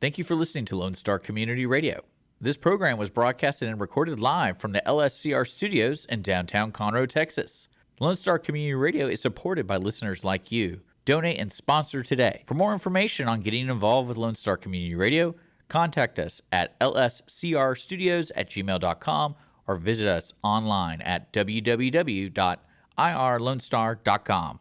Thank you for listening to Lone Star Community Radio. This program was broadcasted and recorded live from the LSCR studios in downtown Conroe, Texas. Lone Star Community Radio is supported by listeners like you. Donate and sponsor today. For more information on getting involved with Lone Star Community Radio, contact us at lscrstudios@gmail.com or visit us online at www.irlonestar.com.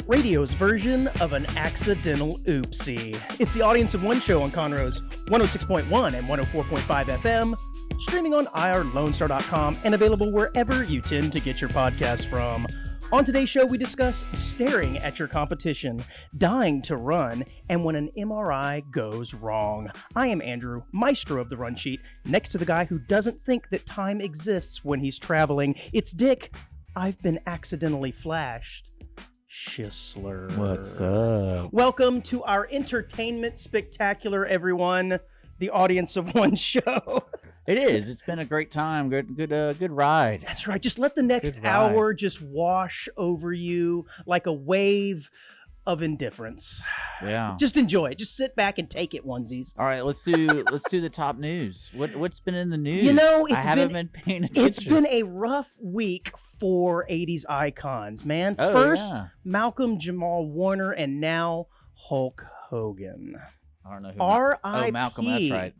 Radio's version of an accidental oopsie. It's the audience of one show on Conroe's 106.1 and 104.5 FM, streaming on irlonestar.com and available wherever you tend to get your podcasts from. On today's show, we discuss staring at your competition, dying to run, and when an MRI goes wrong. I am Andrew, maestro of the run sheet, next to the guy who doesn't think that time exists when he's traveling. It's Dick. I've been accidentally flashed. Schisler. What's up? Welcome to our entertainment spectacular, everyone. The audience of one show. It is. It's been a great time. Good ride. That's right. Just let the next hour just wash over you like a wave of indifference. Yeah. Just enjoy it. Just sit back and take it, onesies. All right, let's do the top news. What's been in the news? You know, I haven't been paying attention. It's been a rough week for 80s icons, man. Oh, First, yeah. Malcolm Jamal Warner, and now Hulk Hogan. I don't know who. R.I.P. Malcolm. That's right.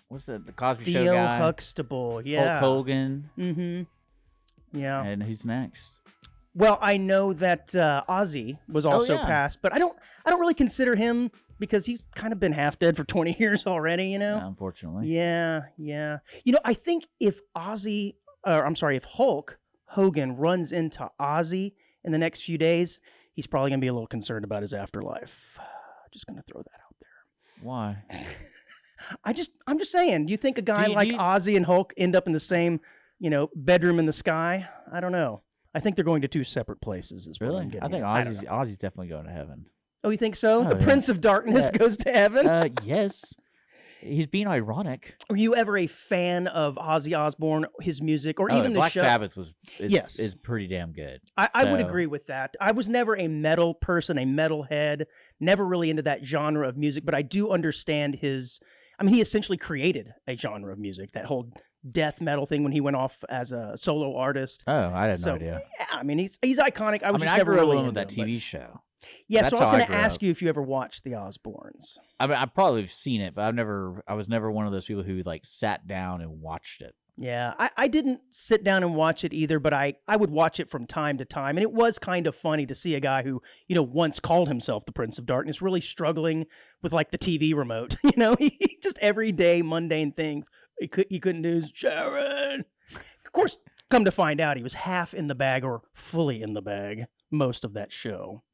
What's the Cosby Show Theo guy? Huxtable. Yeah. Hulk Hogan. Mm-hmm. Yeah. And who's next? Well, I know that Ozzy was also passed, but I don't really consider him because he's kind of been half dead for 20 years already, you know? Yeah, unfortunately. Yeah. You know, I think if Hulk Hogan runs into Ozzy in the next few days, he's probably going to be a little concerned about his afterlife. Just going to throw that out there. Why? I'm just saying, do you think a guy like Ozzy and Hulk end up in the same, bedroom in the sky? I don't know. I think they're going to two separate places. Is really? What I'm getting I think Ozzy's definitely going to heaven. Oh, you think so? Oh, the Prince of Darkness goes to heaven? Yes. He's being ironic. Were you ever a fan of Ozzy Osbourne, his music, or even the Black show? Sabbath is pretty damn good. I would agree with that. I was never a metal person, a metalhead, never really into that genre of music, but I do understand he essentially created a genre of music, that whole death metal thing when he went off as a solo artist. Oh, I had no idea. Yeah, I mean, he's iconic. I never grew up with that TV show. Yeah, so I was going to ask you if you ever watched The Osbournes. I mean, I've probably seen it, but I was never one of those people who sat down and watched it. Yeah, I didn't sit down and watch it either, but I would watch it from time to time. And it was kind of funny to see a guy who, once called himself the Prince of Darkness, really struggling with the TV remote. He just everyday mundane things he couldn't do. Sharon. Of course, come to find out, he was half in the bag or fully in the bag most of that show.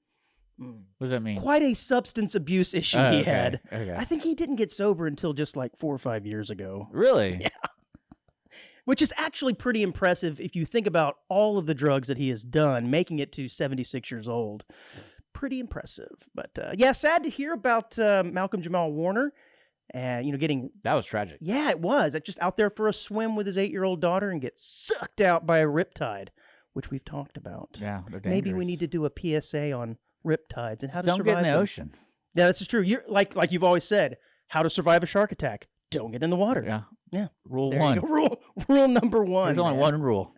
What does that mean? Quite a substance abuse issue he had. Okay. I think he didn't get sober until just 4 or 5 years ago. Really? Yeah. Which is actually pretty impressive if you think about all of the drugs that he has done, making it to 76 years old. Pretty impressive. But sad to hear about Malcolm Jamal Warner. And, getting... That was tragic. Yeah, it was. Just out there for a swim with his 8-year-old daughter and get sucked out by a riptide, which we've talked about. Yeah, they're dangerous. Maybe we need to do a PSA on riptides and how to survive Don't get in the them. ocean. Yeah, that's true. You're like you've always said, how to survive a shark attack. Don't get in the water. Yeah. Rule There 1. you go. Rule number 1. There's only one rule.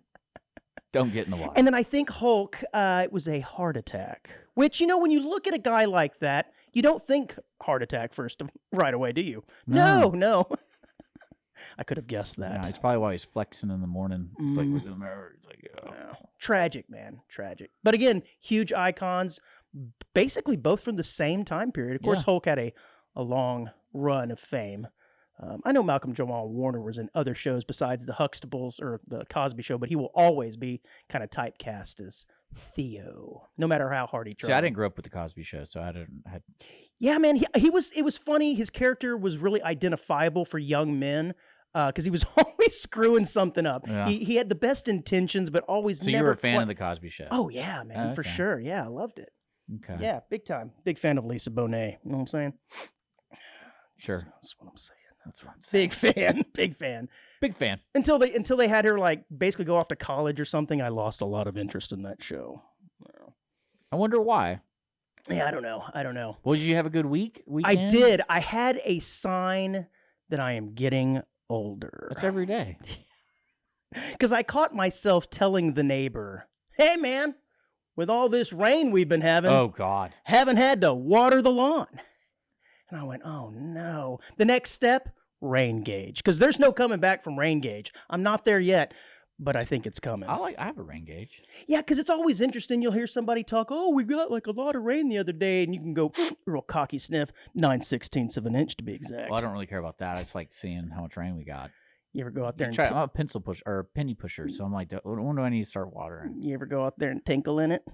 Don't get in the water. And then I think Hulk, it was a heart attack. Which, when you look at a guy like that, you don't think heart attack right away, do you? No. I could have guessed that. Yeah, it's probably why he's flexing in the morning. It's with the mirror. It's Tragic, man. Tragic. But again, huge icons, basically both from the same time period. Of course, Hulk had a long run of fame. I know Malcolm Jamal Warner was in other shows besides the Huxtables or the Cosby Show, but he will always be kind of typecast as Theo, no matter how hard he tried. See, I didn't grow up with the Cosby Show, so I didn't. Yeah, man, he was. It was funny. His character was really identifiable for young men because he was always screwing something up. Yeah. He had the best intentions, but always. So you were a fan of the Cosby Show? Oh yeah, man, for sure. Yeah, I loved it. Okay. Yeah, big time. Big fan of Lisa Bonet. You know what I'm saying? Sure. That's what I'm saying. That's what I'm saying. Big fan. Big fan. Until they had her like basically go off to college or something, I lost a lot of interest in that show. I wonder why. Yeah, I don't know. Well, did you have a good weekend? I did. I had a sign that I am getting older. That's every day. Because I caught myself telling the neighbor, "Hey, man, with all this rain we've been having, Oh, God. haven't had to water the lawn." And I went, "Oh, no." The next step, rain gauge. Because there's no coming back from rain gauge. I'm not there yet, but I think it's coming. I have a rain gauge. Yeah, because it's always interesting. You'll hear somebody talk, "Oh, we got like a lot of rain the other day," and you can go, real cocky sniff, 9/16 of an inch to be exact. Well, I don't really care about that. I just like seeing how much rain we got. You ever go out there and I'm a pencil push or a penny pusher, so I'm like, when do I need to start watering? you ever go out there and tinkle in it?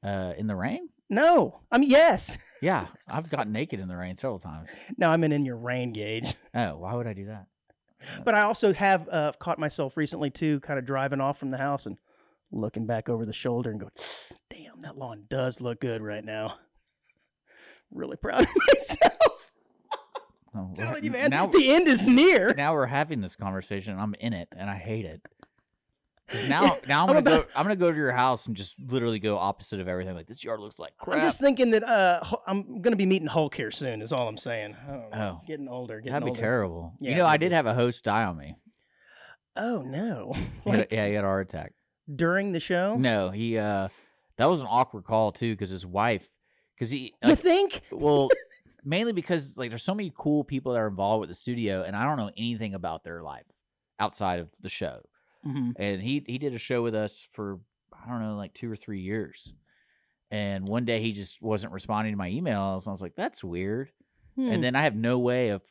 In the rain? No. I mean, yes. Yeah, I've gotten naked in the rain several times. No, I mean in your rain gauge. Oh, why would I do that? But I also have caught myself recently, too, kind of driving off from the house and looking back over the shoulder and going, "Damn, that lawn does look good right now." Really proud of myself. Oh, Telling you, man, now, the end is near. now we're having this conversation. I'm in it, and I hate it. Now I'm gonna go to your house and just literally go opposite of everything. Like, this yard looks like crap. I'm just thinking that I'm going to be meeting Hulk here soon is all I'm saying. Oh. Getting older. That'd be terrible. Yeah, I did have a host die on me. Oh, no. He had a heart attack. During the show? No, he that was an awkward call too, because his wife, You think? well, mainly because like there's so many cool people that are involved with the studio, and I don't know anything about their life outside of the show. Mm-hmm. And he did a show with us for, I don't know, like 2 or 3 years. And one day he just wasn't responding to my emails. And I was like, that's weird. And then I have no way of,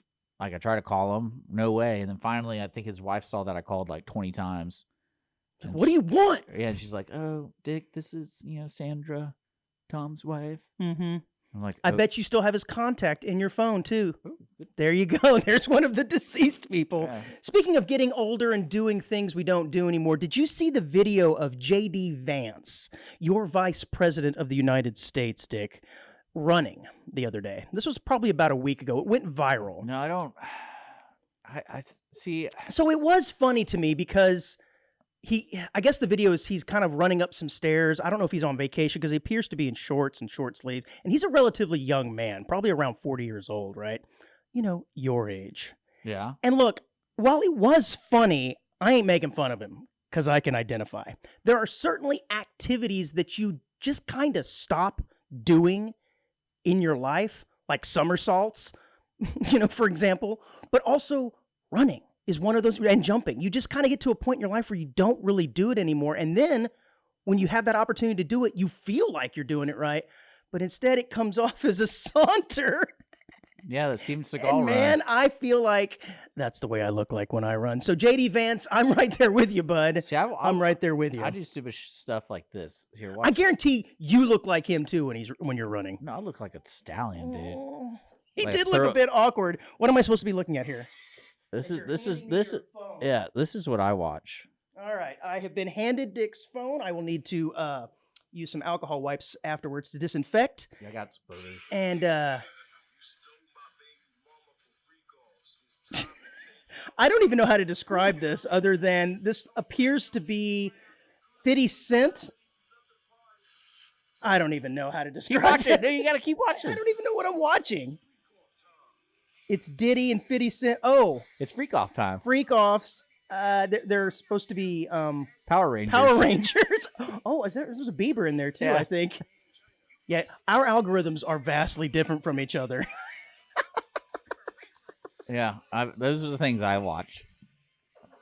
like, I try to call him, no way. And then finally, I think his wife saw that I called like 20 times. And What do you want? Yeah, and she's like, "Oh, Dick, this is, Sandra, Tom's wife." Mm-hmm. I'm like, I "Oh." bet you still have his contact in your phone, too. Oh, good. There you go. There's one of the deceased people. Yeah. Speaking of getting older and doing things we don't do anymore, did you see the video of J.D. Vance, your vice president of the United States, Dick, running the other day? This was probably about a week ago. It went viral. No, I don't. I see. So it was funny to me because I guess the video is he's kind of running up some stairs. I don't know if he's on vacation because he appears to be in shorts and short sleeves. And he's a relatively young man, probably around 40 years old, right? Your age. Yeah. And look, while it was funny, I ain't making fun of him because I can identify. There are certainly activities that you just kind of stop doing in your life, like somersaults, for example, but also running is one of those, and jumping. You just kind of get to a point in your life where you don't really do it anymore. And then when you have that opportunity to do it, you feel like you're doing it right, but instead it comes off as a saunter. Yeah, the Steven Seagal And man, I feel like that's the way I look like when I run. So JD Vance, I'm right there with you, bud. See, I'm right there with you. I do stupid stuff like this. Here, watch. I guarantee you look like him too when you're running. No, I look like a stallion, dude. He Like, did look a bit awkward. What am I supposed to be looking at here? This You're is handing me your phone. yeah. This is what I watch. All right, I have been handed Dick's phone. I will need to use some alcohol wipes afterwards to disinfect. Yeah, I got some burgers. And I don't even know how to describe this other than this appears to be 50 Cent. I don't even know how to describe Keep watching. it. No, you gotta keep watching. I don't even know what I'm watching. It's Diddy and 50 Cent. Oh, It's freak off time. freak offs. They're supposed to be Power Rangers. Power Rangers. Oh, there's a Bieber in there too, Yeah. I think. Yeah, our algorithms are vastly different from each other. Yeah, those are the things I watch.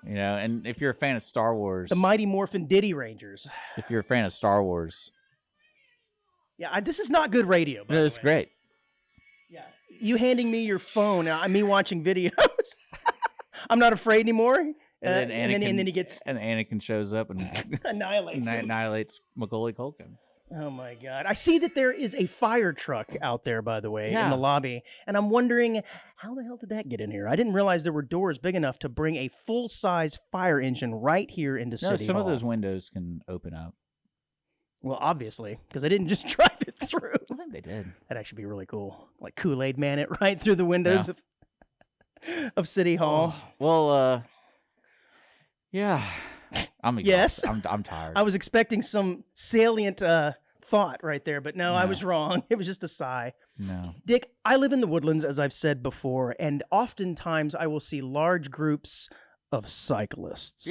And if you're a fan of Star Wars, The Mighty Morphin Diddy Rangers. if you're a fan of Star Wars, Yeah, this is not good radio. By no, the it's way. great. Yeah, you handing me your phone, me watching videos. I'm not afraid anymore. And then he gets and Anakin shows up and annihilated. annihilates Macaulay Culkin. Oh my God! I see that there is a fire truck out there, by the way, in Yeah. the lobby, and I'm wondering how the hell did that get in here? I didn't realize there were doors big enough to bring a full-size fire engine right here into No, City some Hall. of those windows can open up. Well, obviously, because I didn't just drive it through. I think they did. That'd actually be really cool. Like Kool-Aid Man it right through the windows. Yeah. of City Hall. Well, yeah. I'm Yes. exhausted. I'm tired. I was expecting some salient thought right there, but no, I was wrong. It was just a sigh. No. Dick, I live in the Woodlands, as I've said before, and oftentimes I will see large groups of cyclists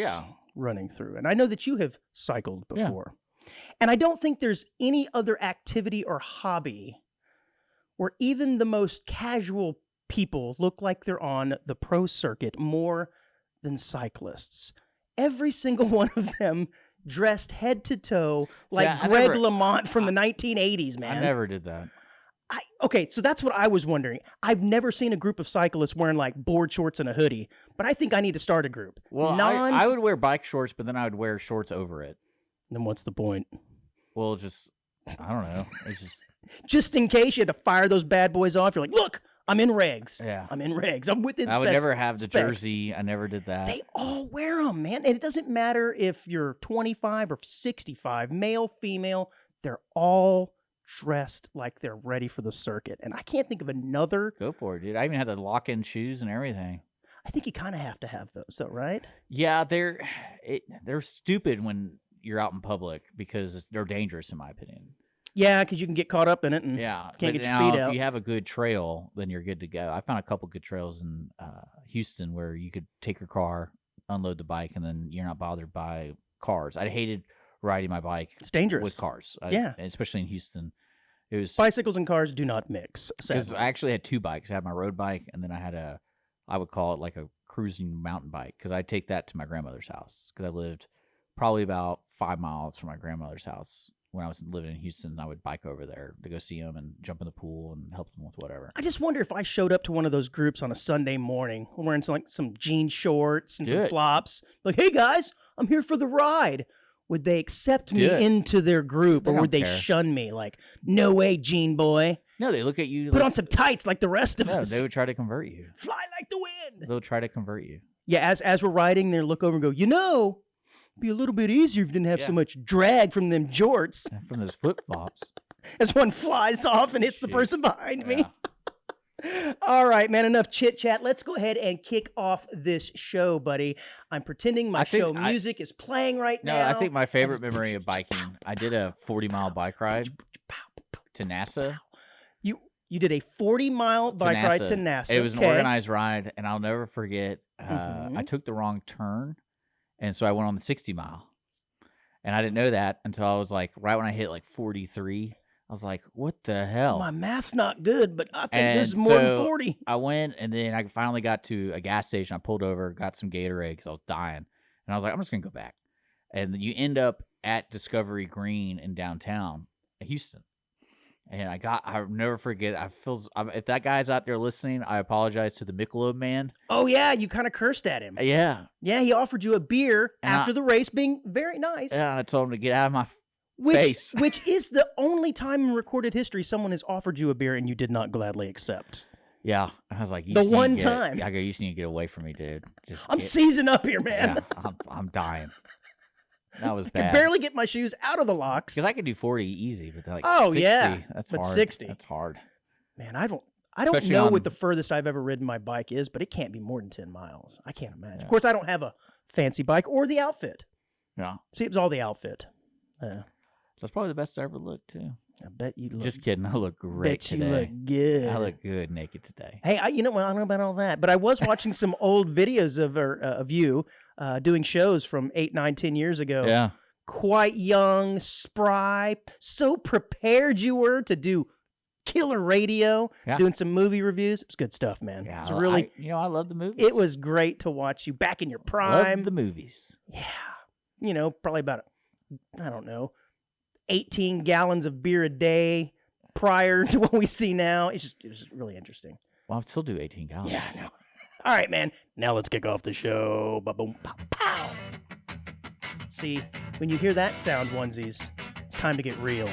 running through. And I know that you have cycled before. And I don't think there's any other activity or hobby where even the most casual people look like they're on the pro circuit more than cyclists. Every single one of them dressed head to toe like Greg LeMond from the 1980s, man. I never did that. Okay, so that's what I was wondering. I've never seen a group of cyclists wearing like board shorts and a hoodie, but I think I need to start a group. Well, I would wear bike shorts, but then I would wear shorts over it. Then what's the point? Well, I don't know. It's just in case you had to fire those bad boys off. You're like, look, I'm in regs. Yeah. I'm in regs. I'm within specs. I would never have the jersey. I never did that. They all wear them, man. And it doesn't matter if you're 25 or 65, male, female, they're all dressed like they're ready for the circuit. And I can't think of another. Go for it, dude. I even had the lock-in shoes and everything. I think you kind of have to have those, though, right? Yeah, they're stupid when you're out in public because they're dangerous, in my opinion. Yeah, because you can get caught up in it and can't get your feet out. If you have a good trail, then you're good to go. I found a couple good trails in Houston where you could take your car, unload the bike, and then you're not bothered by cars. I hated riding my bike. It's dangerous with cars. Especially in Houston. It was bicycles and cars do not mix. Because I actually had two bikes. I had my road bike, and then I had I would call it like a cruising mountain bike because I'd take that to my grandmother's house because I lived probably about 5 miles from my grandmother's house. When I was living in Houston, I would bike over there to go see them and jump in the pool and help them with whatever. I just wonder if I showed up to one of those groups on a Sunday morning wearing some jean shorts and some flops. Like, hey, guys, I'm here for the ride. Would they accept me into their group or would they shun me? Like, no way, Gene boy. No, they look at you. Put on some tights like the rest of us. They would try to convert you. Fly like the wind. They'll try to convert you. Yeah, as we're riding, they look over and go, it'd be a little bit easier if you didn't have so much drag from them jorts. From those flip-flops. As one flies off and hits the person behind me. All right, man, enough chit-chat. Let's go ahead and kick off this show, buddy. I'm pretending my show music is playing right now. No, I think my favorite memory of biking, I did a 40-mile bike ride to NASA. You did a 40-mile bike ride to NASA. It was an organized ride, and I'll never forget. I took the wrong turn, and so I went on the 60-mile. And I didn't know that until I was like, right when I hit like 43, I was like, what the hell? My math's not good, but I think this is more than 40. I went, and then I finally got to a gas station. I pulled over, got some Gatorade because I was dying. And I was like, I'm just going to go back. And you end up at Discovery Green in downtown Houston. And I'll never forget. If that guy's out there listening, I apologize to the Michelob man. Oh, yeah. You kind of cursed at him. Yeah. Yeah, he offered you a beer after the race, being very nice. Yeah, and I told him to get out of my face. Which is the only time in recorded history someone has offered you a beer and you did not gladly accept. Yeah. I was like, the one time. I go, you just need to get away from me, dude. I'm seizing up here, man. Yeah, I'm dying. That was I bad. can barely get my shoes out of the locks. Because I could do 40 easy, but like 60, that's hard. 60. That's hard. Man, I don't know what the furthest I've ever ridden my bike is, but it can't be more than 10 miles. I can't imagine. Yeah. Of course, I don't have a fancy bike or the outfit. Yeah. See, it was all the outfit. That's probably the best I ever looked, too. I bet you look. Just kidding. I look great today. You look good. I look good naked today. Hey, I don't know about all that, but I was watching some old videos of you doing shows from 8, 9, 10 years ago. Yeah. Quite young, spry, so prepared you were to do killer radio, doing some movie reviews. It was good stuff, man. Yeah, it was really, I love the movies. It was great to watch you back in your prime. Love the movies. Yeah. Probably about, 18 gallons of beer a day prior to what we see now. It was just really interesting. Well, I'd still do 18 gallons. Yeah, I know. All right, man. Now let's kick off the show. Ba-boom, pow, pow. See, when you hear that sound, onesies, it's time to get real.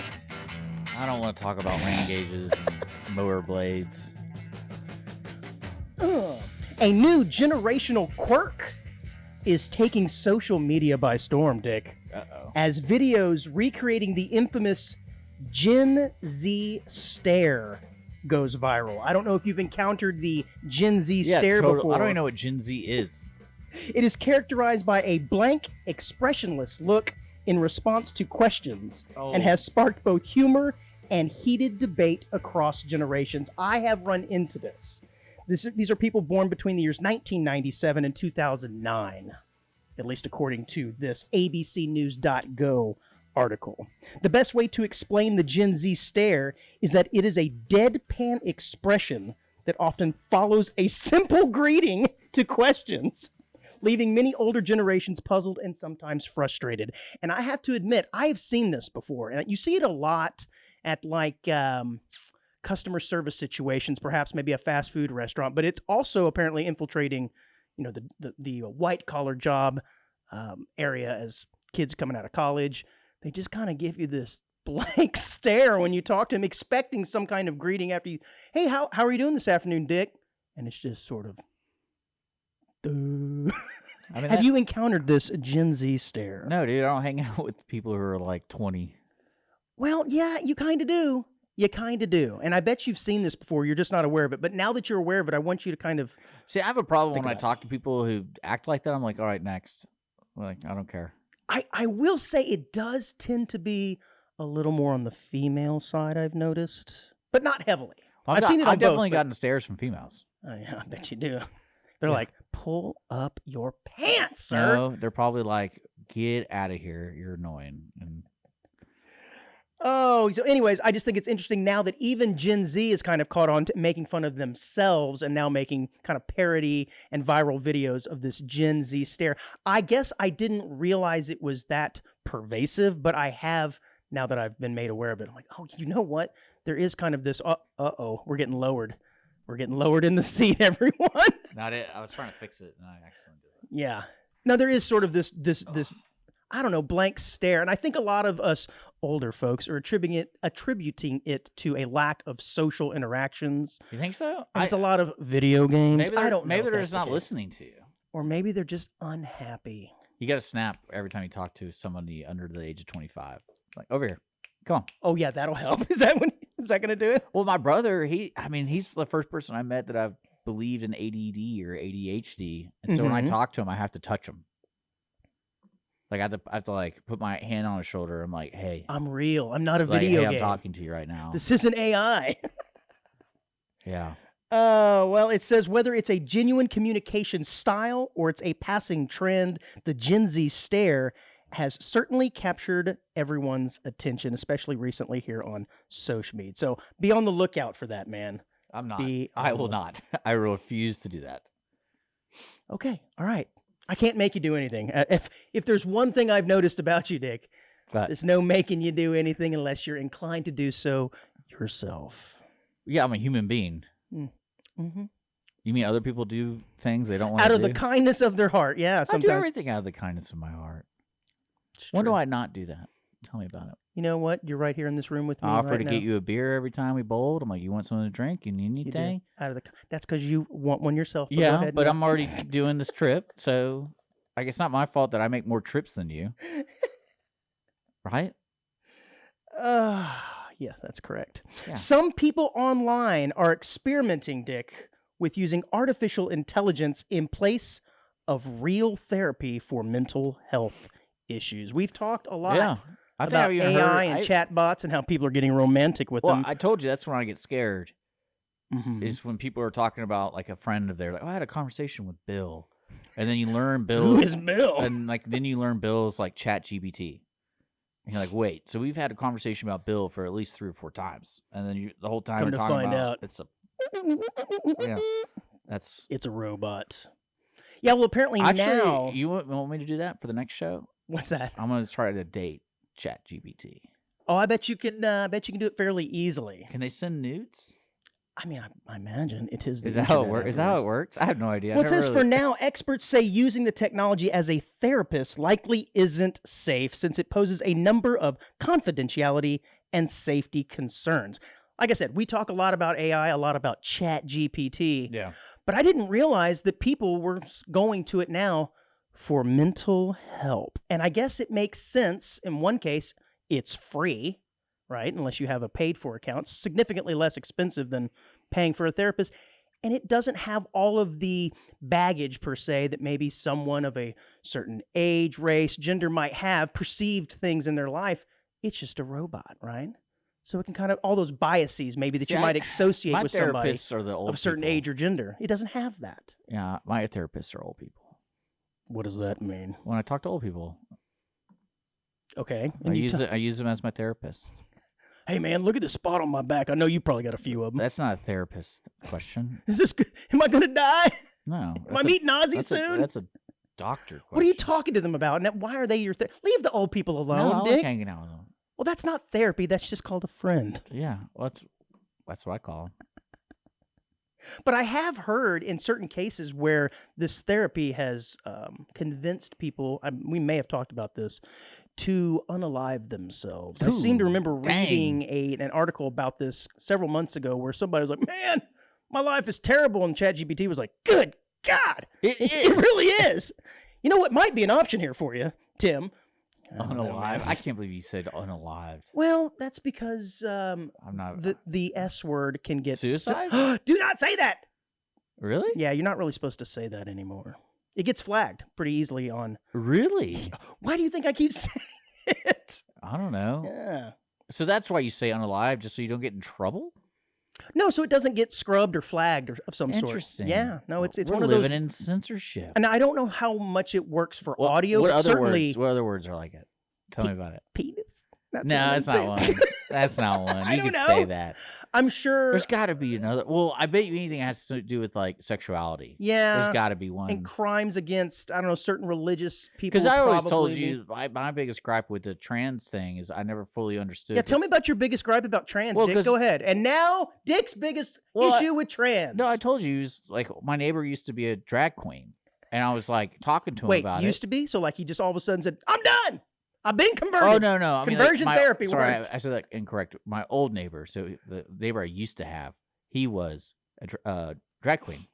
I don't want to talk about rain gauges and mower blades. A new generational quirk is taking social media by storm, Dick. Uh-oh. As videos recreating the infamous GenZ Stare goes viral. I don't know if you've encountered the GenZ Yeah, Stare before. I don't even know what Gen Z is. It is characterized by a blank, expressionless look in response to questions and has sparked both humor and heated debate across generations. I have run into this. These are people born between the years 1997 and 2009, at least according to this abcnews.go article. The best way to explain the Gen Z stare is that it is a deadpan expression that often follows a simple greeting to questions, leaving many older generations puzzled and sometimes frustrated. And I have to admit, I've seen this before, and you see it a lot at like customer service situations, perhaps maybe a fast food restaurant, but it's also apparently infiltrating, the white collar job area as kids coming out of college. They just kind of give you this blank stare when you talk to them, expecting some kind of greeting after you. Hey, how are you doing this afternoon, Dick? And it's just sort of. Have you encountered this Gen Z stare? No, dude, I don't hang out with people who are like 20. Well, yeah, you kind of do. You kind of do. And I bet you've seen this before. You're just not aware of it. But now that you're aware of it, I want you to kind of. See, I have a problem when I talk to people who act like that. I'm like, all right, next. Like, I don't care. I will say it does tend to be a little more on the female side, I've noticed, but not heavily. I've seen it on I've definitely both, gotten stares from females. Oh, yeah, I bet you do. They're like, pull up your pants, sir. No, they're probably like, get out of here. You're annoying. And so anyways, I just think it's interesting now that even Gen Z is kind of caught on to making fun of themselves and now making kind of parody and viral videos of this Gen Z stare. I guess I didn't realize it was that pervasive, but I have now that I've been made aware of it. I'm like, oh, you know what? There is kind of this, we're getting lowered. We're getting lowered in the seat, everyone. not it. I was trying to fix it, and I actually did it. Yeah. Now, there is sort of this I don't know, blank stare. And I think a lot of us older folks are attributing it to a lack of social interactions. You think so? It's a lot of video games. Maybe I don't know. Maybe they're just not listening to you. Or maybe they're just unhappy. You got to snap every time you talk to somebody under the age of 25. Like, over here. Come on. Oh, yeah, that'll help. Is that going to do it? Well, my brother, he's the first person I met that I've believed in ADD or ADHD. And so when I talk to him, I have to touch him. Like, I have to like put my hand on his shoulder. I'm like, hey. I'm real. I'm not a video game. I'm talking to you right now. This isn't AI. Yeah. Well, it says whether it's a genuine communication style or it's a passing trend, the Gen Z stare has certainly captured everyone's attention, especially recently here on social media. So be on the lookout for that, man. I'm not. I will not. I refuse to do that. Okay. All right. I can't make you do anything. If there's one thing I've noticed about you, Dick, there's no making you do anything unless you're inclined to do so yourself. Yeah, I'm a human being. Mm-hmm. You mean other people do things they don't want to do? Out of the kindness of their heart, yeah. Sometimes. I do everything out of the kindness of my heart. When do I not do that? Tell me about it. You know what? You're right here in this room with me. I offer right to now. get you a beer every time we bowled. I'm like, you want something to drink? You need anything? That's because you want one yourself. But yeah, but I'm already doing this trip, so I guess it's not my fault that I make more trips than you. Right? Yeah, that's correct. Yeah. Some people online are experimenting, Dick, with using artificial intelligence in place of real therapy for mental health issues. We've talked a lot about AI and chatbots and how people are getting romantic with them. I told you that's when I get scared. Is when people are talking about like a friend of theirs, like, oh, I had a conversation with Bill. And then you learn Bill. Who is Bill? And then you learn Bill's like ChatGPT. And you're like, wait, so we've had a conversation about Bill for at least 3 or 4 times. And then the whole time we're talking about it's a robot. Yeah, well, apparently now you want me to do that for the next show? What's that? I'm going to try to date ChatGPT. Oh, I bet you can. Do it fairly easily. Can they send nudes? I mean, I imagine it is. Is that how it works? Is that how it works? I have no idea. Well, it says for now, experts say using the technology as a therapist likely isn't safe since it poses a number of confidentiality and safety concerns. Like I said, we talk a lot about AI, a lot about ChatGPT. Yeah. But I didn't realize that people were going to it now for mental help. And I guess it makes sense. In one case, it's free, right? Unless you have a paid-for account. It's significantly less expensive than paying for a therapist. And it doesn't have all of the baggage, per se, that maybe someone of a certain age, race, gender might have perceived things in their life. It's just a robot, right? So it can kind of, all those biases maybe that you might associate with somebody are the old of a certain people. age or gender. It doesn't have that. Yeah, my therapists are old people. What does that mean? When I talk to old people, Okay. I use them as my therapist. Hey, man, look at the spot on my back. I know you probably got a few of them. That's not a therapist question. Is this good? Am I going to die? No. Am I meeting Ozzy soon? That's a doctor question. What are you talking to them about? Now, why are they your Leave the old people alone, No, I Dick. like hanging out with them. Well, that's not therapy. That's just called a friend. Yeah, well, that's what I call them. But I have heard in certain cases where this therapy has convinced people, we may have talked about this, to unalive themselves. I seem to remember reading an article about this several months ago where somebody was like, man, my life is terrible. And ChatGPT was like, good God. It really is. You know what might be an option here for you, Tim? Unalive? I can't believe you said unalived. Well, that's because I'm not. the S word can get... Suicide? Do not say that! Really? Yeah, you're not really supposed to say that anymore. It gets flagged pretty easily on... Really? Why do you think I keep saying it? I don't know. Yeah. So that's why you say unalive, just so you don't get in trouble? No, so it doesn't get scrubbed or flagged or of some sort. Interesting. Yeah, no, it's We're one of those... living in censorship. And I don't know how much it works for audio, What but other certainly... words? What other words are like it? Tell me about it. Penis. That's No, what that's I'm not saying. one. That's not one. I You don't could say know. that. I'm sure... There's got to be another. Well, I bet you anything has to do with like sexuality. Yeah. There's got to be one. And crimes against, I don't know, certain religious people. Because I always told probably- you, my biggest gripe with the trans thing is I never fully understood. Yeah, tell me this. about your biggest gripe about trans, Well, Dick. 'cause- Go ahead. And now, Dick's biggest issue with trans. No, I told you, like my neighbor used to be a drag queen, and I was like talking to him Wait, about used it. to be? So like he just all of a sudden said, I'm done. I've been converted. Oh no, I mean, Conversion like, therapy Sorry, worked. I said that incorrect. My old neighbor, so the neighbor I used to have, he was a drag queen,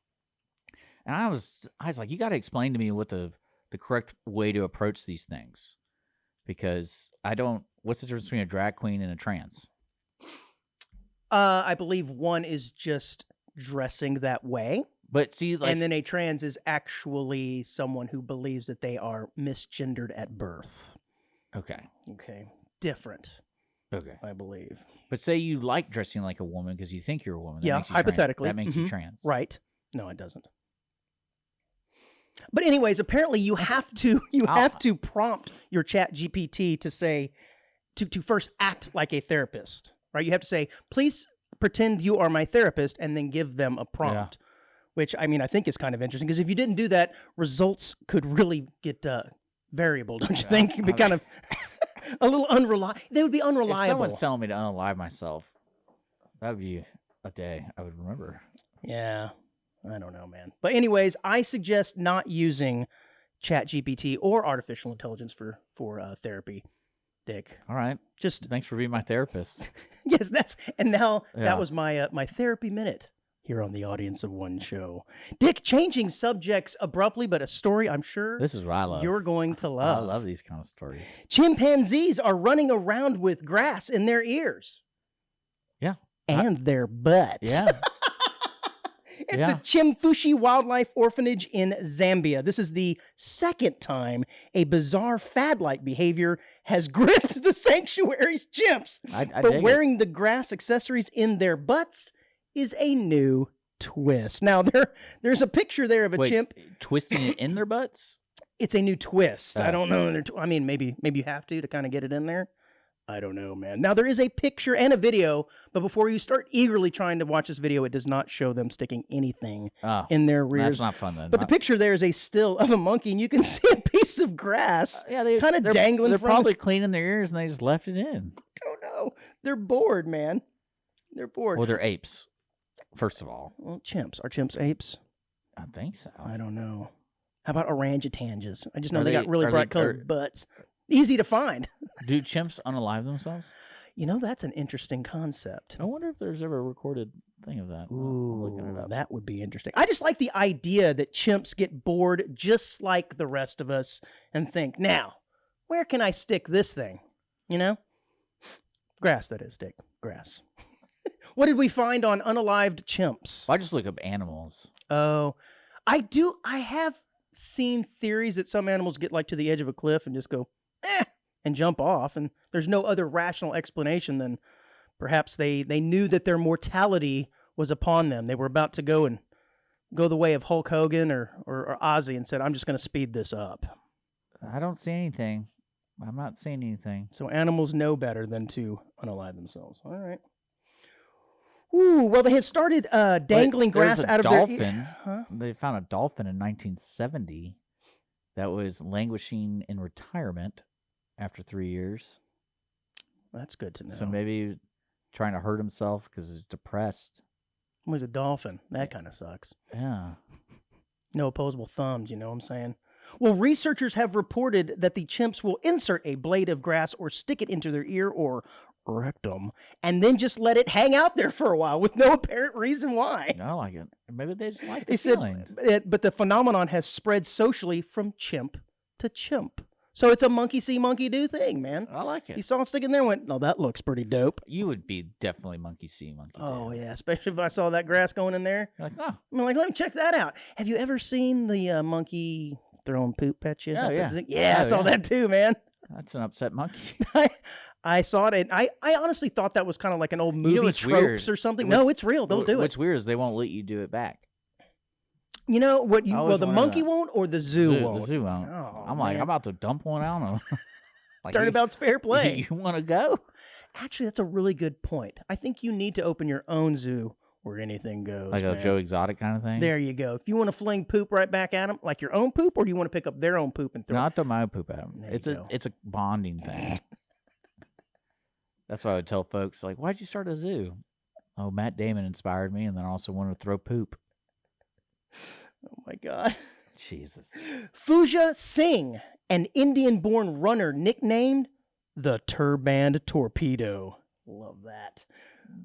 and I was like, you got to explain to me what the correct way to approach these things, because I don't. What's the difference between a drag queen and a trans? I believe one is just dressing that way. But see, like, And then a trans is actually someone who believes that they are misgendered at birth. okay, Okay. Different, I believe. but say you like dressing like a woman because you think you're a woman. That Yeah, makes you trans. hypothetically. That makes you trans, Right. No, it doesn't. But anyways, apparently you have to prompt your Chat GPT to say to first act like a therapist, right? You have to say, please pretend you are my therapist, and then give them a prompt. Which, I mean, I think is kind of interesting, because if you didn't do that, results could really get variable, don't you think? It'd be kind of a little unreliable. They would be unreliable. If someone's telling me to unalive myself, that would be a day I would remember. Yeah, I don't know, man. But anyways, I suggest not using ChatGPT or artificial intelligence for therapy, Dick. All right. Just Thanks for being my therapist. yes, Yeah. that was my my therapy minute here on the Audience of One show. Dick, changing subjects abruptly, but a story I'm sure This is what I love. you're going to love. I love these kind of stories. Chimpanzees are running around with grass in their ears. Yeah. And their butts. Yeah. At Yeah. the Chimfushi Wildlife Orphanage in Zambia. This is the second time a bizarre fad-like behavior has gripped the sanctuary's chimps. I dig But it. wearing the grass accessories in their butts is a new twist. Now, there's a picture there of a Wait, chimp. twisting it in their butts? It's a new twist. I Oh. don't know. I mean, maybe you have to kind of get it in there. I don't know, man. Now, there is a picture and a video, but before you start eagerly trying to watch this video, it does not show them sticking anything Oh, in their that's rears. not fun then. But the picture there is a still of a monkey, and you can see a piece of grass yeah, kind of dangling They're from probably cleaning their ears and they just left it in. don't know. They're bored, man. They're bored. Well, they're apes, first of all. Well, chimps. Are chimps apes? I think so. I don't know. How about orangutans? I just know Are they got they- really are they- bright colored butts. Easy to find. Do chimps unalive themselves? You know, that's an interesting concept. I wonder if there's ever a recorded thing of that. I'm looking it Ooh, up. that would be interesting. I just like the idea that chimps get bored just like the rest of us and think, now, where can I stick this thing? You know? Grass, that is, Dick. Grass. What did we find on unalived chimps? I just look up animals. Oh, I have seen theories that some animals get like to the edge of a cliff and just go, and jump off. And there's no other rational explanation than perhaps they knew that their mortality was upon them. They were about to go the way of Hulk Hogan or Ozzy and said, I'm just going to speed this up. I don't see anything. I'm not seeing anything. So animals know better than to unalive themselves. All right. Ooh, well, they had started dangling grass out of dolphin. their ear. Huh? They found a dolphin in 1970 that was languishing in retirement after 3 years. That's good to know. So maybe trying to hurt himself because he's depressed. It was a dolphin. That kind of sucks. Yeah. No opposable thumbs, you know what I'm saying? Well, researchers have reported that the chimps will insert a blade of grass or stick it into their ear or rectum and then just let it hang out there for a while with no apparent reason why. I like it. Maybe they just like the They feeling. said, but the phenomenon has spread socially from chimp to chimp. So it's a monkey see, monkey do thing, man. I like it. You saw it sticking there and went, no, that looks pretty dope. You would be definitely monkey see, monkey do. Oh, yeah, especially if I saw that grass going in there. You're like, no. I'm like, let me check that out. Have you ever seen the monkey throwing poop at you? Oh, yeah. Yeah, I saw that too, man. That's an upset monkey. I saw it, and I honestly thought that was kind of like an old movie what's tropes weird? or something. No, it's real. They'll do it. What's weird is they won't let you do it back. You know what? I always The wondered monkey that. won't, or the zoo won't. The zoo won't. Oh, I'm like, man. I'm about to dump one out on them. Like, Turnabout's fair play. You want to go? Actually, that's a really good point. I think you need to open your own zoo where anything goes. Like man. a Joe Exotic kind of thing? There you go. If you want to fling poop right back at them, like your own poop, or do you want to pick up their own poop and throw No, it? I throw my own poop at them. There you go. It's a bonding thing. That's why I would tell folks, like, why'd you start a zoo? Oh, Matt Damon inspired me, and then I also wanted to throw poop. Oh, my God. Jesus. Fuja Singh, an Indian-born runner nicknamed the Turband Torpedo. Love that.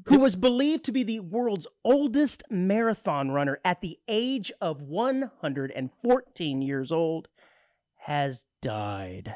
Who was believed to be the world's oldest marathon runner at the age of 114 years old, has died.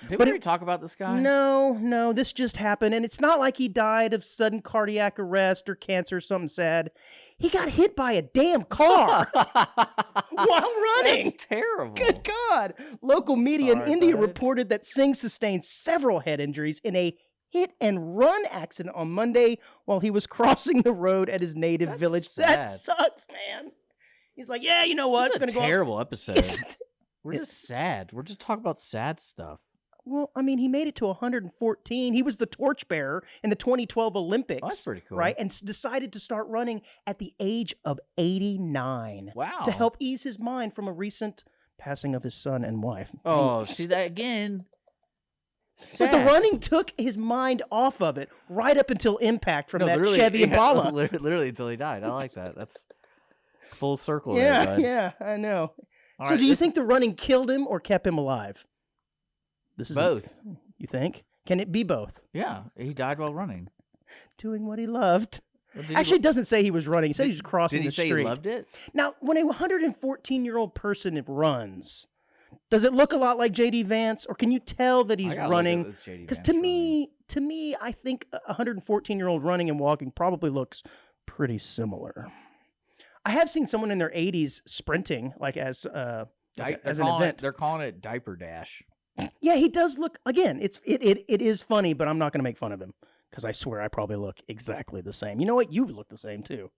Did we already talk about this guy? No, this just happened, and it's not like he died of sudden cardiac arrest or cancer or something sad. He got hit by a damn car while running. That's terrible. Good God. Local media Sorry, in India bud. reported that Singh sustained several head injuries in a hit-and-run accident on Monday while he was crossing the road at his native That's village. sad. That sucks, man. He's like, yeah, you know what? This is a Gonna go off- terrible episode. It's- We're just sad. We're just talking about sad stuff. Well, I mean, he made it to 114. He was the torchbearer in the 2012 Olympics. Oh, that's pretty cool. Right? And decided to start running at the age of 89. Wow. To help ease his mind from a recent passing of his son and wife. Oh, see that again. But the running took his mind off of it right up until impact from that literally, Chevy Impala. Literally until he died. I like that. That's full circle. Yeah, there, bud. yeah, I know. All So right, do you this- think the running killed him or kept him alive? This is Both? You think? Can it be both? Yeah, he died while running. Doing what he loved. Well, did he- Actually, it doesn't say he was running. He said he was crossing did he the say street. he loved it? Now, when a 114-year-old person runs, does it look a lot like J.D. Vance, or can you tell that he's I gotta look running? at this J.D. Because Vance to me, I think a 114-year-old running and walking probably looks pretty similar. I have seen someone in their 80s sprinting, like as an event. They're calling it diaper dash. Yeah, he does look. Again, it is funny, but I'm not going to make fun of him because I swear I probably look exactly the same. You know what? You look the same too.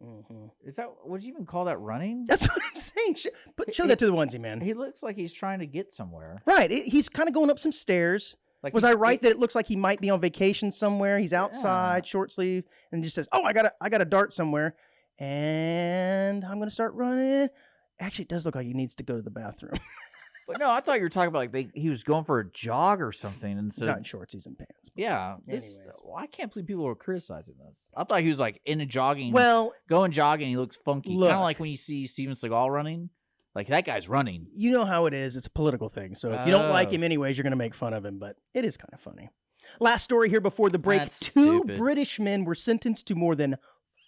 Mm-hmm. Is that, would you even call that running? That's what I'm saying. Show that to the onesie, man. He looks like he's trying to get somewhere. Right. He's kind of going up some stairs. Like Was I right that it looks like he might be on vacation somewhere? He's outside, short sleeve, and just says, "Oh, I got to dart somewhere, and I'm going to start running." Actually, it does look like he needs to go to the bathroom. But no, I thought you were talking about like he was going for a jog or something, and He's so not in shorts; he's in pants. yeah. Anyways. Well, I can't believe people were criticizing this. I thought he was like in a jogging. Well, going jogging, he looks funky, kind Look. of like when you see Steven Seagal running. Like that guy's running. you know how it is. It's a political thing. So if you don't like Oh. him anyways, you're going to make fun of him, but it is kind of funny. Last story here before the break. That's 2 stupid. British men were sentenced to more than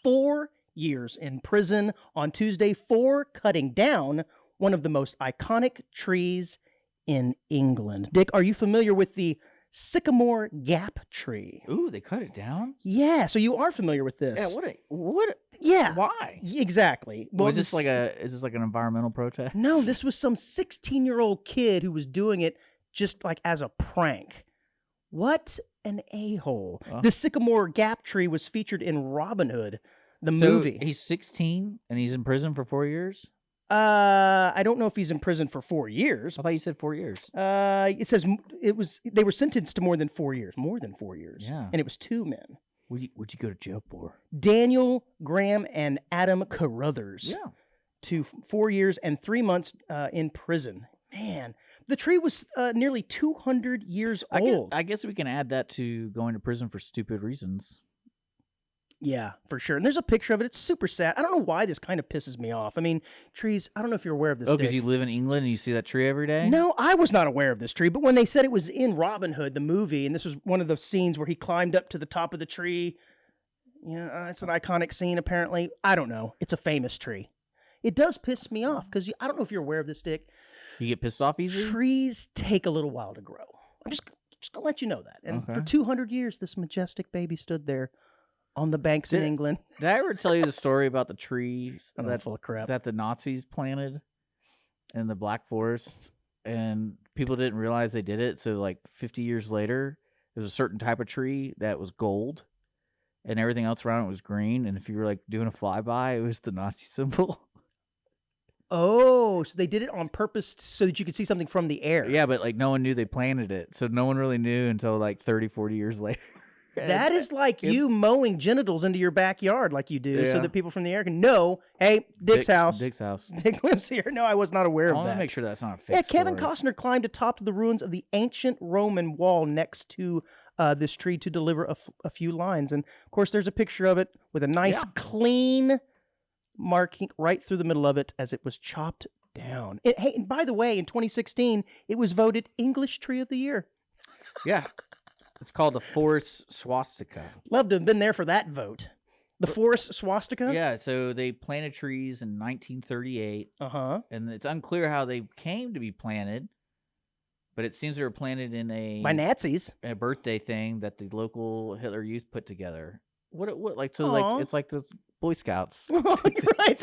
4 years in prison on Tuesday for cutting down one of the most iconic trees in England. Dick, are you familiar with the sycamore gap tree. Ooh, they cut it down? Yeah, so you are familiar with this. Yeah, what? Yeah. Why? Exactly. Well, is this like an environmental protest? No, this was some 16-year-old kid who was doing it just like as a prank. What an a-hole. The sycamore gap tree was featured in Robin Hood, the movie. He's 16 and he's in prison for 4 years? I don't know if he's in prison for 4 years. I thought you said 4 years. It says they were sentenced to more than 4 years. More than 4 years. Yeah. And it was 2 men. What'd you go to jail for? Daniel Graham and Adam Carruthers. Yeah. To 4 years and 3 months in prison. Man, the tree was nearly 200 years old. I guess we can add that to going to prison for stupid reasons. Yeah, for sure. And there's a picture of it. It's super sad. I don't know why this kind of pisses me off. I mean, trees, I don't know if you're aware of this. Oh, because you live in England and you see that tree every day? No, I was not aware of this tree. But when they said it was in Robin Hood, the movie, and this was one of the scenes where he climbed up to the top of the tree. Yeah, it's an iconic scene, apparently. I don't know. It's a famous tree. It does piss me off because I don't know if you're aware of this, Dick. You get pissed off easily? Trees take a little while to grow. I'm just going to let you know that. And for 200 years, this majestic baby stood there on the banks in England. Did I ever tell you the story about the trees full of crap that the Nazis planted in the Black Forest, and people didn't realize they did it? So, like 50 years later, there was a certain type of tree that was gold, and everything else around it was green. And if you were like doing a flyby, it was the Nazi symbol. Oh, so they did it on purpose so that you could see something from the air. Yeah, but like no one knew they planted it, so no one really knew until like 30, 40 years later. That is like you mowing genitals into your backyard like you do so that people from the air can know, hey, Dick's house. Dick's house. Dick lives here. No, I was not aware of that. I want to make sure that's not a fake Yeah, Kevin story. Costner climbed atop to the ruins of the ancient Roman wall next to this tree to deliver a few lines. And, of course, there's a picture of it with a nice, clean marking right through the middle of it as it was chopped down. Hey, and by the way, in 2016, it was voted English Tree of the Year. Yeah. It's called the forest swastika. Love to have been there for that vote. The forest swastika? Yeah, so they planted trees in 1938. Uh-huh. And it's unclear how they came to be planted, but it seems they were planted in by Nazis. A birthday thing that the local Hitler Youth put together. What like it's like the Boy Scouts. You're right.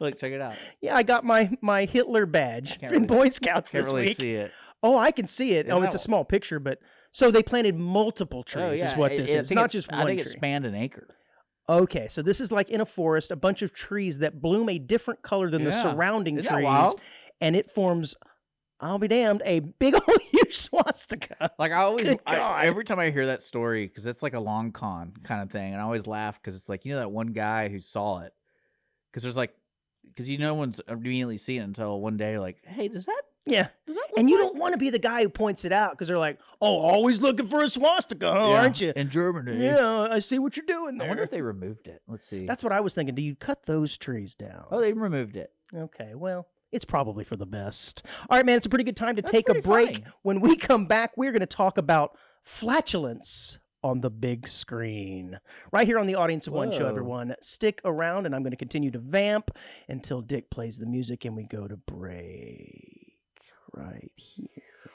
Look, check it out. Yeah, I got my Hitler badge in Boy Scouts this week. Can't really see it. Oh, I can see it. It's a small picture, but so they planted multiple trees is what this is. It's not just one tree. I think it spanned an acre. Okay, so this is like in a forest, a bunch of trees that bloom a different color than the surrounding Isn't trees. that wild? And it forms, I'll be damned, a big old huge swastika. Like every time I hear that story, because it's like a long con kind of thing, and I always laugh because it's like, that one guy who saw it, because no one's immediately seen it until one day, like, hey, does that and you don't want to be the guy who points it out because they're like, oh, always looking for a swastika, aren't you? In Germany. Yeah, I see what you're doing there. I wonder if they removed it. Let's see. That's what I was thinking. Do you cut those trees down? Oh, they removed it. Okay, well, it's probably for the best. All right, man, it's a pretty good time to take a break. Funny. When we come back, we're going to talk about flatulence on the big screen. Right here on the Audience of One show, everyone. Stick around, and I'm going to continue to vamp until Dick plays the music and we go to break. Right here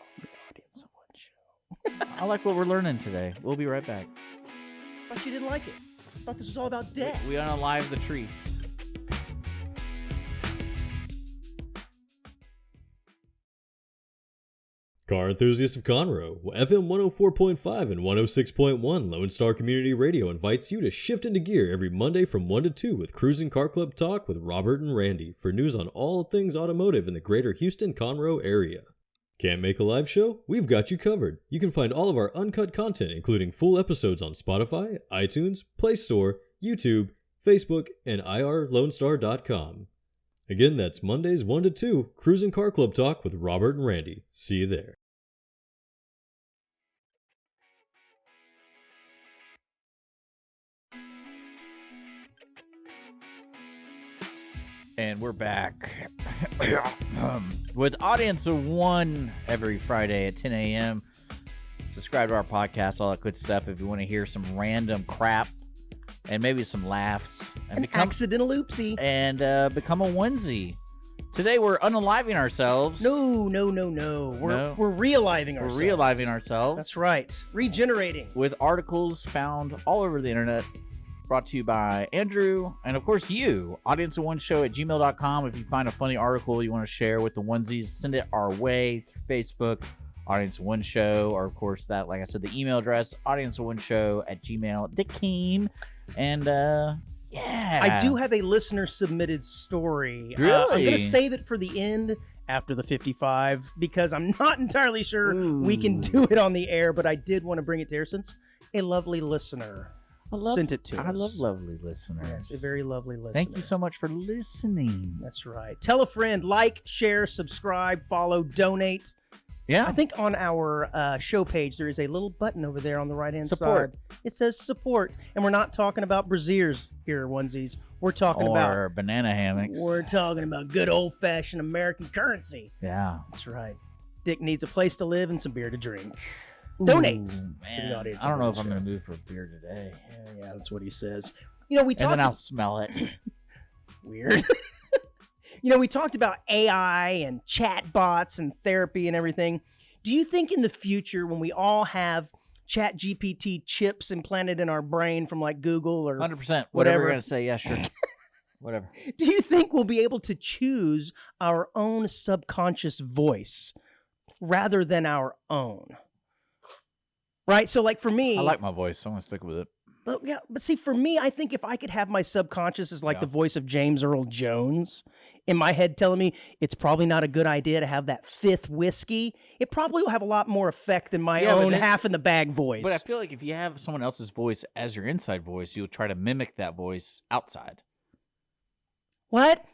on the Audience of One show. I like what we're learning today. We'll be right back. Thought you didn't like it. Thought this was all about death. We unalive the trees. Car enthusiasts of Conroe, FM 104.5 and 106.1 Lone Star Community Radio invites you to shift into gear every Monday from 1 to 2 with Cruising Car Club Talk with Robert and Randy for news on all things automotive in the greater Houston-Conroe area. Can't make a live show? We've got you covered. You can find all of our uncut content, including full episodes on Spotify, iTunes, Play Store, YouTube, Facebook, and irlonestar.com. Again, that's Mondays 1 to 2, Cruising Car Club Talk with Robert and Randy. See you there. And we're back with Audience of One every Friday at 10 a.m. Subscribe to our podcast, all that good stuff. If you want to hear some random crap and maybe some laughs. And An accidental oopsie. And become a onesie Today we're unaliving ourselves. No. We're realiving We're ourselves. realiving ourselves. That's right. Regenerating. With articles found all over the internet, brought to you by Andrew and, of course, you. audienceofoneshow@gmail.com. If you find a funny article you want to share with the onesies, send it our way through Facebook, Audience of One Show, or, of course, that, like I said, the email address, audienceofoneshow@gmail.com. And, yeah. I do have a listener-submitted story. Really? I'm going to save it for the end after the 55 because I'm not entirely sure we can do it on the air, but I did want to bring it to air since a lovely listener sent it to us. I love lovely listeners. Yes, a very lovely listener. Thank you so much for listening. That's right. Tell a friend, like, share, subscribe, follow, donate. Yeah. I think on our show page, there is a little button over there on the right-hand Support. side. It says support. And we're not talking about brassieres here, onesies. We're talking about banana hammocks. We're talking about good old-fashioned American currency. Yeah. That's right. Dick needs a place to live and some beer to drink. Donate to Man, the audience. I don't know if I'm going to move for a beer today. Yeah, that's what he says. You know, we And talked. then I'll smell it. Weird. You know, we talked about AI and chat bots and therapy and everything. Do you think in the future, when we all have chat GPT chips implanted in our brain from like Google or 100%. Whatever whatever. you're going to say, yeah, sure. Whatever. Do you think we'll be able to choose our own subconscious voice rather than our own? Right? So like for me, I like my voice, so I'm going to stick with it. yeah, but see, for me, I think if I could have my subconscious as like the voice of James Earl Jones in my head telling me it's probably not a good idea to have that fifth whiskey, it probably will have a lot more effect than my own half-in-the-bag voice. But I feel like if you have someone else's voice as your inside voice, you'll try to mimic that voice outside. What?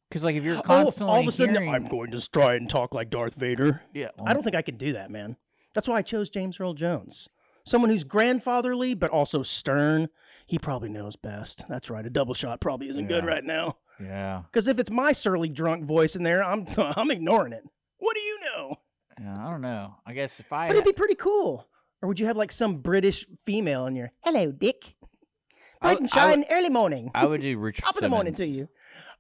Because like if you're constantly all of a sudden, hearing... I'm going to try and talk like Darth Vader. Yeah. I don't think I can do that, man. That's why I chose James Earl Jones. Someone who's grandfatherly, but also stern. He probably knows best. That's right. A double shot probably isn't good right now. Yeah. Because if it's my surly drunk voice in there, I'm ignoring it. What do you know? Yeah, I don't know. I guess if I... But it'd be pretty cool. Or would you have like some British female in your, hello, Dick. Bright and shine, early morning. I would do Richard Top of the morning to Simmons. you.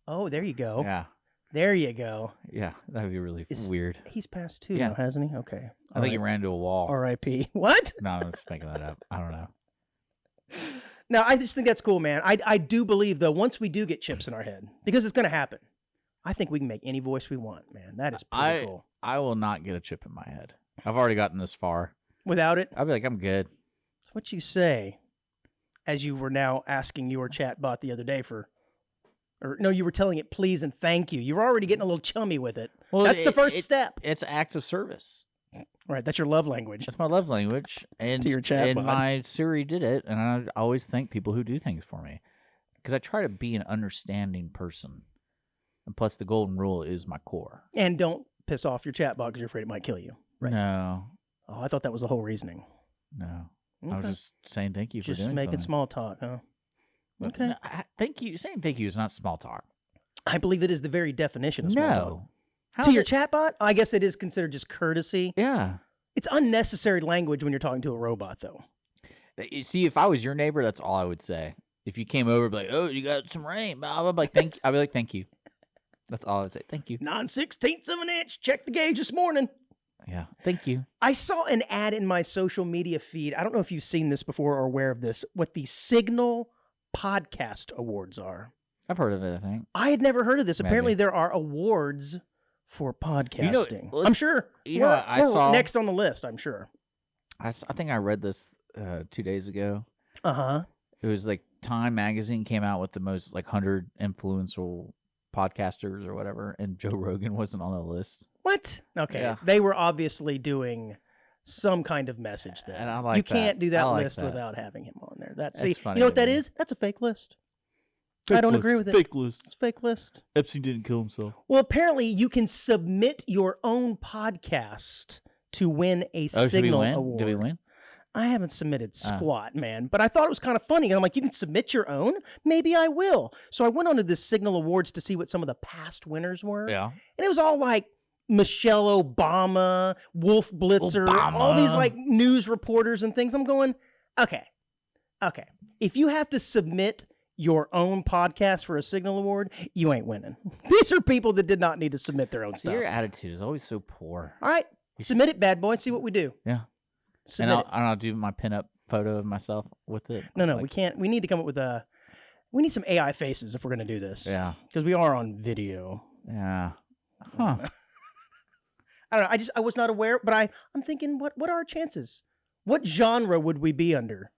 Oh, there you go. Yeah. There you go. Yeah, that would be really weird. He's passed too, Yeah. now, hasn't he? Okay. I think he ran into a wall. R.I.P. What? No, I'm just making that up. I don't know. No, I just think that's cool, man. I do believe, though, once we do get chips in our head, because it's going to happen, I think we can make any voice we want, man. That is pretty cool. I will not get a chip in my head. I've already gotten this far. Without it? I'll be like, I'm good. It's what you say, as you were now asking your chat bot the other day for... Or no, you were telling it please and thank you. You were already getting a little chummy with it. Well, that's the first step. It's acts of service. Right, that's your love language. That's my love language. And to your chat and bot. my Siri did it, and I always thank people who do things for me. Because I try to be an understanding person. And plus, the golden rule is my core. And don't piss off your chat bot because you're afraid it might kill you. Right. No. Oh, I thought that was the whole reasoning. No. Okay. I was just saying thank you for just doing making something. small talk, huh? Okay. No, thank you. Saying thank you is not small talk. I believe it is the very definition of small talk. No. To your chatbot? I guess it is considered just courtesy. Yeah. It's unnecessary language when you're talking to a robot, though. You see, if I was your neighbor, that's all I would say. If you came over, be like, "Oh, you got some rain," I'd be like, "Thank you." I'd be like, "Thank you." That's all I would say. Thank you. 9/16 of an inch. Check the gauge this morning. Yeah. Thank you. I saw an ad in my social media feed. I don't know if you've seen this before or aware of this. What the Signal Podcast Awards are. I've heard of it. I think I had never heard of this. Maybe. Apparently, there are awards for podcasting. well, I'm sure. I we're saw next on the list. I'm sure. I think I read this 2 days ago. Uh-huh. It was like Time Magazine came out with the most 100 influential podcasters or whatever, and Joe Rogan wasn't on the list. What? Okay. Yeah. They were obviously doing some kind of message there. And I like you that. can't do that I like list that. without having him on there. That's see, funny you know what to that me. is? That's a fake list. I don't agree with it. Fake list. It's a fake list. Epstein didn't kill himself. Well, apparently you can submit your own podcast to win a Signal award. Did we win? I haven't submitted squat, man, but I thought it was kind of funny. And I'm like, you can submit your own? Maybe I will. So I went onto this Signal Awards to see what some of the past winners were. Yeah. And it was all like Michelle Obama, Wolf Blitzer, Obama. all these like news reporters and things. I'm going, okay. If you have to submit your own podcast for a Signal Award, you ain't winning. These are people that did not need to submit their own See, stuff. your attitude is always so poor. All right, submit it, bad boy. See what we do. Yeah. Submit And I'll do my pinup photo of myself with it. No, we can't. We need to come up with we need some AI faces if we're going to do this. Yeah. Because we are on video. Yeah. Huh. I don't know. I was not aware, but I'm thinking, what are our chances? What genre would we be under?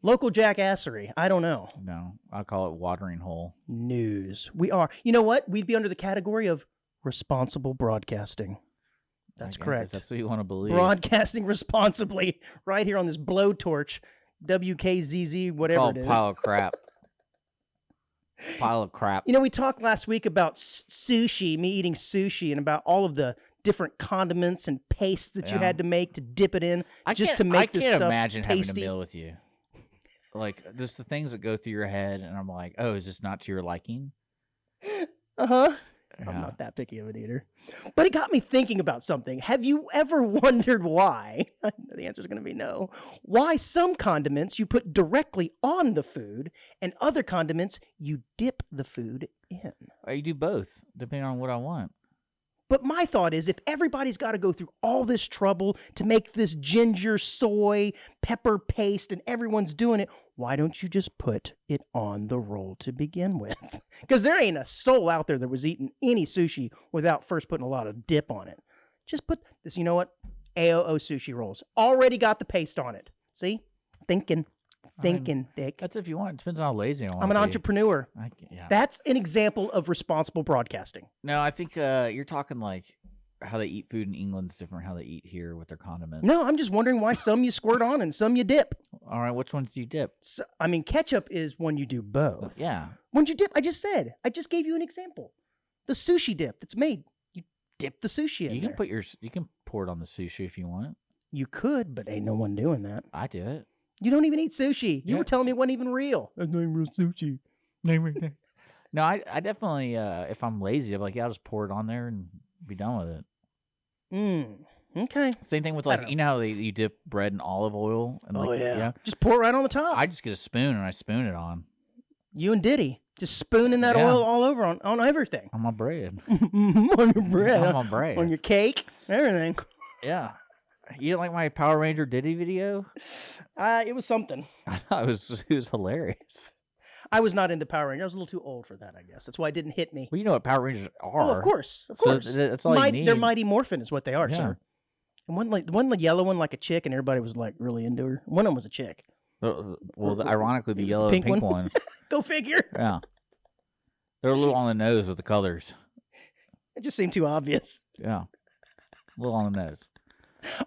Local jackassery. I don't know. No, I'll call it watering hole. News. We are. You know what? We'd be under the category of responsible broadcasting. That's correct. That's what you want to believe. Broadcasting responsibly right here on this blowtorch, WKZZ, whatever it is. Pile of crap. Pile of crap. You know, we talked last week about sushi, me eating sushi, and about all of the different condiments and pastes that you had to make to dip it in just to make this stuff tasty. I can't imagine having a meal with you. Like, just the things that go through your head, and I'm like, oh, is this not to your liking? Uh-huh. Yeah. I'm not that picky of an eater. But it got me thinking about something. Have you ever wondered why? The answer is going to be no. Why some condiments you put directly on the food and other condiments you dip the food in? Or you do both, depending on what I want. But my thought is, if everybody's got to go through all this trouble to make this ginger, soy, pepper paste, and everyone's doing it, why don't you just put it on the roll to begin with? Because there ain't a soul out there that was eating any sushi without first putting a lot of dip on it. Just put this, you know what? AOO sushi rolls. Already got the paste on it. See? Thinking, Dick. That's if you want. It depends on how lazy I want I'm an entrepreneur. Yeah. That's an example of responsible broadcasting. No, I think you're talking like how they eat food in England's different how they eat here with their condiments. No, I'm just wondering why some you squirt on and some you dip. All right, which ones do you dip? So, I mean, ketchup is one you do both. Yeah. When you dip, I just said. I just gave you an example. The sushi dip that's made. You dip the sushi in You can there. you can pour it on the sushi if you want. You could, but ain't no one doing that. I do it. You don't even eat sushi. You Yeah. were telling me it wasn't even real. That's not even real sushi. No, I definitely if I'm lazy, I'm like, yeah, I'll just pour it on there and be done with it. Okay. Same thing with I like don't you know how you dip bread in olive oil and like Just pour it right on the top. I just get a spoon and I spoon it on You and Diddy. Just spooning that oil all over on everything. my bread. On your bread. On my bread. On your cake. Everything. Yeah. You didn't like my Power Ranger Diddy video? It was something. I thought it was hilarious. I was not into Power Rangers. I was a little too old for that, I guess. That's why it didn't hit me. Well, you know what Power Rangers are. Oh, of course. Of So course. that's all you need. They're Mighty Morphin is what they are, Yeah. sir. And one the yellow one like a chick, and everybody was like really into her. One of them was a chick. Well, ironically, the It was the yellow and pink pink one. one. Go figure. Yeah. They're a little on the nose with the colors. It just seemed too obvious. Yeah. A little on the nose.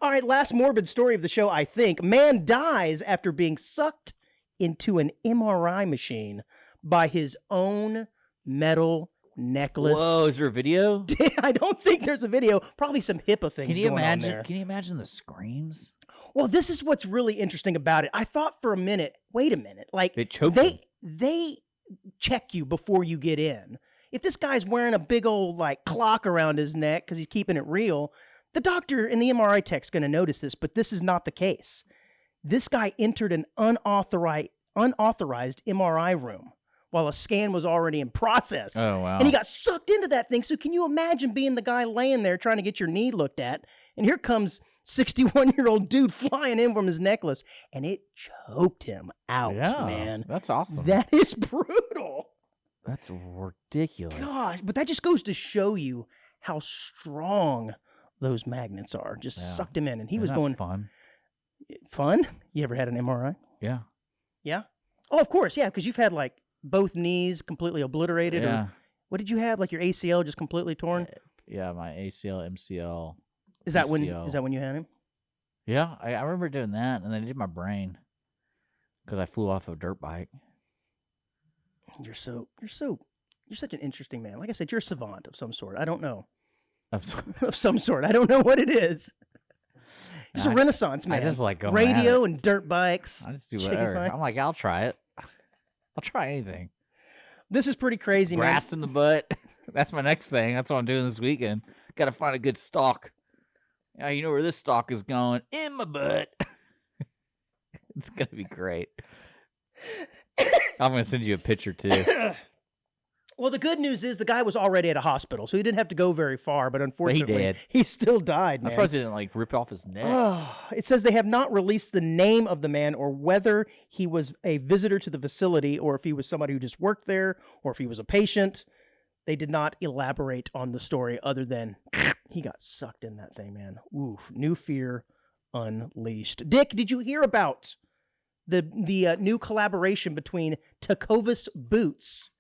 All right, last morbid story of the show, I think. Man dies after being sucked into an MRI machine by his own metal necklace. Whoa, is there a video? I don't think there's a video. Probably some HIPAA things going on there. Can you imagine the screams? Well, this is what's really interesting about it. I thought for a minute, wait a minute. Like They choked him. they check you before you get in. If this guy's wearing a big old like clock around his neck because he's keeping it real, the doctor and the MRI tech's going to notice this, but this is not the case. This guy entered an unauthorized MRI room while a scan was already in process. Oh, wow. And he got sucked into that thing. So can you imagine being the guy laying there trying to get your knee looked at? And here comes 61-year-old dude flying in from his necklace, and it choked him out, man. That's awesome. That is brutal. That's ridiculous. Gosh, but that just goes to show you how strong those magnets are. Just sucked him in, and he was going fun. Fun? You ever had an MRI? Yeah. Yeah. Oh, of course, yeah, because you've had like both knees completely obliterated. Yeah. Or, what did you have? Like your ACL just completely torn? Yeah, my ACL, MCL. Is that when ACL. you had him? Yeah, I remember doing that, and then I did my brain because I flew off a dirt bike. You're such an interesting man. Like I said, you're a savant of some sort. I don't know. Of some sort. I don't know what it is. He's a renaissance man. I just like going radio and dirt bikes. I just do chicken whatever. fights. I'm like, I'll try it. I'll try anything. This is pretty crazy, man. Grass in the butt. That's my next thing. That's what I'm doing this weekend. Got to find a good stalk. Yeah, you know where this stalk is going? In my butt. It's gonna be great. I'm going to send you a picture, too. Well, the good news is the guy was already at a hospital, so he didn't have to go very far, but unfortunately, did. he still died, I'm man. surprised he didn't, like, rip off his neck. Oh, it says they have not released the name of the man or whether he was a visitor to the facility or if he was somebody who just worked there or if he was a patient. They did not elaborate on the story other than he got sucked in that thing, man. Oof, new fear unleashed. Dick, did you hear about the new collaboration between Tecovas Boots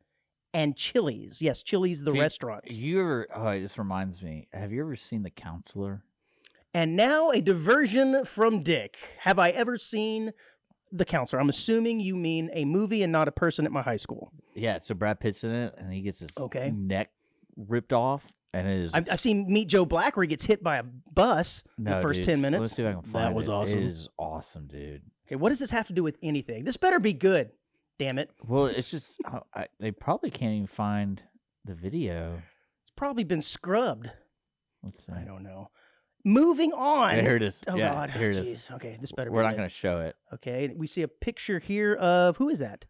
and Chili's? Yes, Chili's, the restaurant. This reminds me. Have you ever seen The Counselor? And now a diversion from Dick. Have I ever seen The Counselor? I'm assuming you mean a movie and not a person at my high school. Yeah, so Brad Pitt's in it, and he gets his Okay. neck ripped off, and it is... I've seen Meet Joe Black where he gets hit by a bus in the first 10 minutes. Let's see if I can find That was it. awesome. It is awesome, dude. Okay, what does this have to do with anything? This better be good. Damn it. Well, it's just... they probably can't even find the video. It's probably been scrubbed. Let's see. I don't know. Moving on. Here it is. Oh, yeah, God. here it Jeez. is. Okay, this better We're be not it. going to show it. Okay, we see a picture here of... Who is that?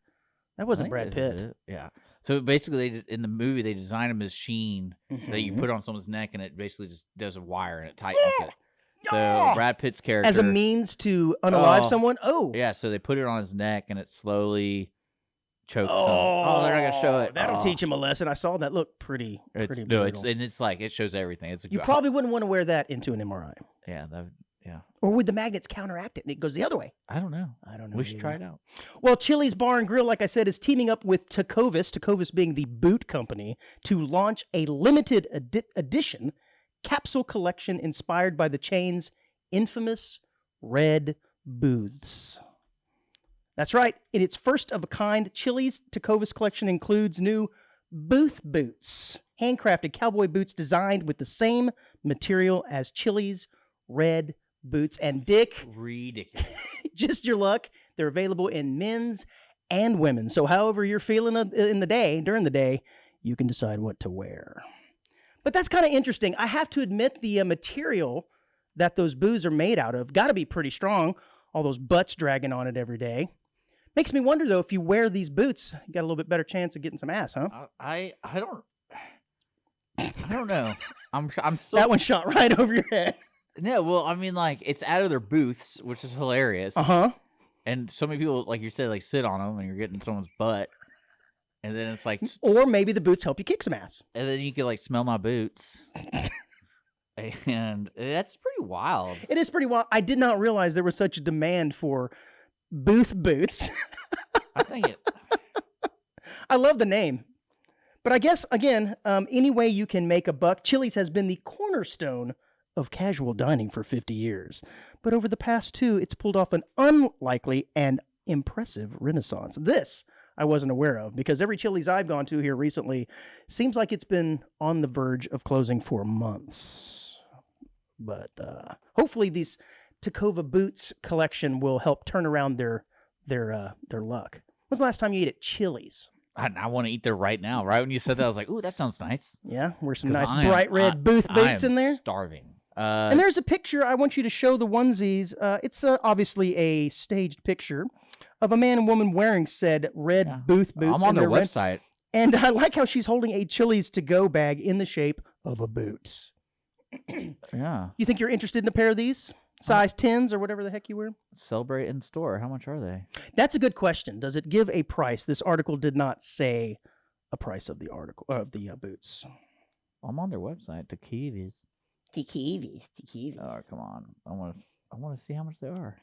That wasn't I Brad think this is Pitt. it. Yeah. So basically, in the movie, they designed a machine that you Mhm. put on someone's neck, and it basically just does a wire, and it tightens it. So Oh! Brad Pitt's character... As a means to unalive Oh. someone? Oh. Yeah, so they put it on his neck, and it slowly chokes him. Oh, they're not going to show it. That'll Oh. teach him a lesson. I saw that. Look pretty brutal. It's like, it shows everything. It's a You probably wouldn't want to wear that into an MRI. Yeah, Or would the magnets counteract it and it goes the other way? I don't know. I don't know. We should either. try it out. Well, Chili's Bar and Grill, like I said, is teaming up with Tecovas being the boot company, to launch a limited edition capsule collection inspired by the chain's infamous red booths. That's right. In its first of a kind, Chili's Tecovas collection includes new booth boots, handcrafted cowboy boots designed with the same material as Chili's red boots. And Dick, Ridiculous. just your luck, they're available in men's and women's. So however you're feeling in the day, during the day, you can decide what to wear. But that's kind of interesting. I have to admit the material that those boots are made out of got to be pretty strong. All those butts dragging on it every day. Makes me wonder, though, if you wear these boots, you got a little bit better chance of getting some ass, huh? I don't know. I'm still... That one shot right over your head. No, well, I mean, like, it's out of their booths, which is hilarious. Uh-huh. And so many people, like you said, like, sit on them, and you're getting someone's butt. And then it's like... Or maybe the boots help you kick some ass. And then you can, like, smell my boots. And that's pretty wild. It is pretty wild. I did not realize there was such a demand for booth boots. I think it... I love the name. But I guess, again, any way you can make a buck, Chili's has been the cornerstone of casual dining for 50 years. But over the past two, it's pulled off an unlikely and impressive renaissance. This I wasn't aware of, because every Chili's I've gone to here recently seems like it's been on the verge of closing for months. But hopefully these Tecova Boots collection will help turn around their luck. When's the last time you ate at Chili's? I want to eat there right now. Right when you said that, I was like, ooh, that sounds nice. Yeah, wear some 'Cause nice bright red booth boots in there. Starving. And there's a picture. I want you to show the onesies. It's obviously a staged picture of a man and woman wearing said red booth boots. I'm on their red- website. And I like how she's holding a Chili's to-go bag in the shape of a boot. Yeah. You think you're interested in a pair of these? Size 10s or whatever the heck you wear? Celebrate in store. How much are they? That's a good question. Does it give a price? This article did not say a price of the boots. I'm on their website. Tequivis. Tequivis. Oh, come on. I want to see how much they are.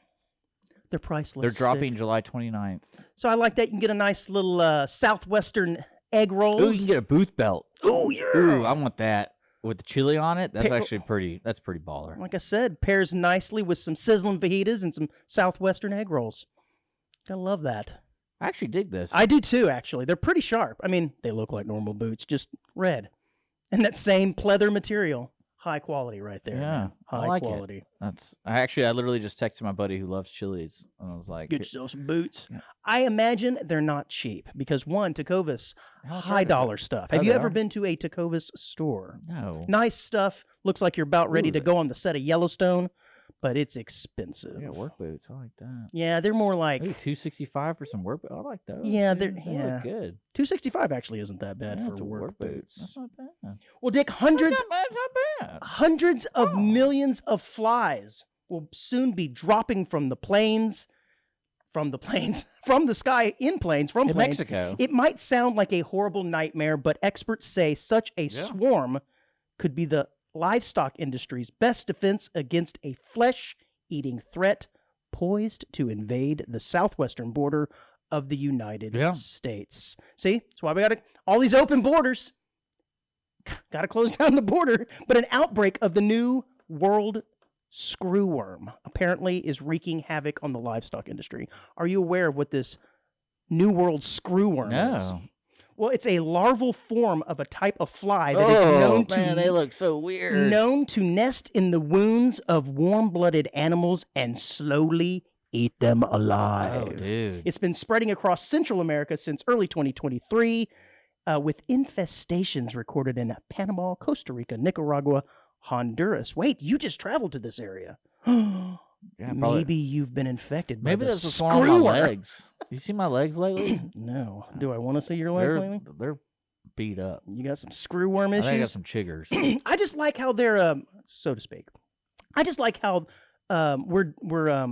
They're priceless. They're dropping July 29th. So I like that. You can get a nice little southwestern egg rolls. Ooh, you can get a booth belt. Oh, yeah. Ooh, I want that. With the chili on it, that's Pa- actually pretty baller. Like I said, pairs nicely with some sizzling fajitas and some southwestern egg rolls. I love that. I actually dig this. I do too, actually. They're pretty sharp. I mean, they look like normal boots, just red. And that same pleather material. High quality right there. Yeah, man. I High like quality. it. I literally just texted my buddy who loves Chili's, and I was like, Get yourself some boots. Yeah. I imagine they're not cheap because, one, Tecovas, How much are high they? dollar stuff. Oh, Have you they ever are? been to a Tecovas store? no. Nice stuff. Looks like you're about ready Ooh. to go on the set of Yellowstone. but it's expensive. Yeah, work boots. I like that. Yeah, they're more like Maybe $265 for some work boots. I like those. Yeah, dude. they're- They yeah. look good. $265 actually isn't that bad Yeah, for it's a work boots. That's not bad. Well, Dick, That's not bad. hundreds of Oh. millions of flies will soon be dropping from the sky in planes, from In planes. Mexico. It might sound like a horrible nightmare, but experts say such a swarm could be the livestock industry's best defense against a flesh-eating threat poised to invade the southwestern border of the United States. See? That's why we got all these open borders. Got to close down the border. But an outbreak of the new world screwworm apparently is wreaking havoc on the livestock industry. Are you aware of what this new world screwworm is? No. Well, it's a larval form of a type of fly that is known to they look so weird. known to nest in the wounds of warm-blooded animals and slowly eat them alive. Oh, dude. It's been spreading across Central America since early 2023, with infestations recorded in Panama, Costa Rica, Nicaragua, Honduras. Wait, you just traveled to this area. Yeah, probably. Maybe you've been infected by Maybe the that's what's going on with my screwworm. legs. You see my legs lately? No. Do I want to see your legs lately? They're beat up. You got some screwworm I think I got issues? some chiggers. I just like how they're, so to speak. I just like how we're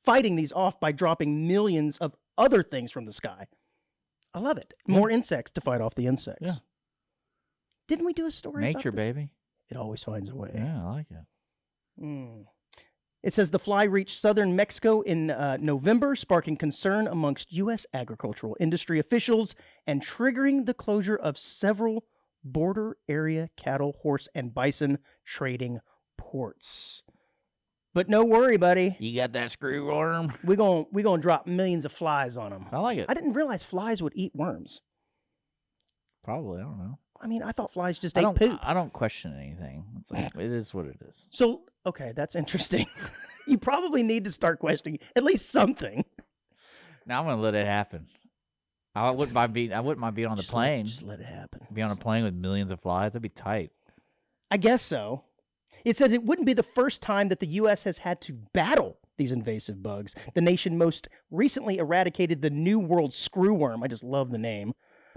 fighting these off by dropping millions of other things from the sky. I love it. More insects to fight off the insects. Yeah. Didn't we do a story Nature, about baby. It always finds a way. Yeah, I like it. It says the fly reached southern Mexico in November, sparking concern amongst U.S. agricultural industry officials and triggering the closure of several border area cattle, horse, and bison trading ports. But no worry, buddy. You got that screwworm? We're gonna drop millions of flies on them. I like it. I didn't realize flies would eat worms. Probably. I don't know. I mean, I thought flies just I ate don't, poop. I don't question anything. It's like, it is what it is. So, okay, that's interesting. You probably need to start questioning at least something. Now I'm gonna let it happen. I wouldn't mind being on the plane. Just let it happen. Be on a plane with millions of flies. That'd be tight. I guess so. It says it wouldn't be the first time that the U.S. has had to battle these invasive bugs. The nation most recently eradicated the New World screwworm. I just love the name.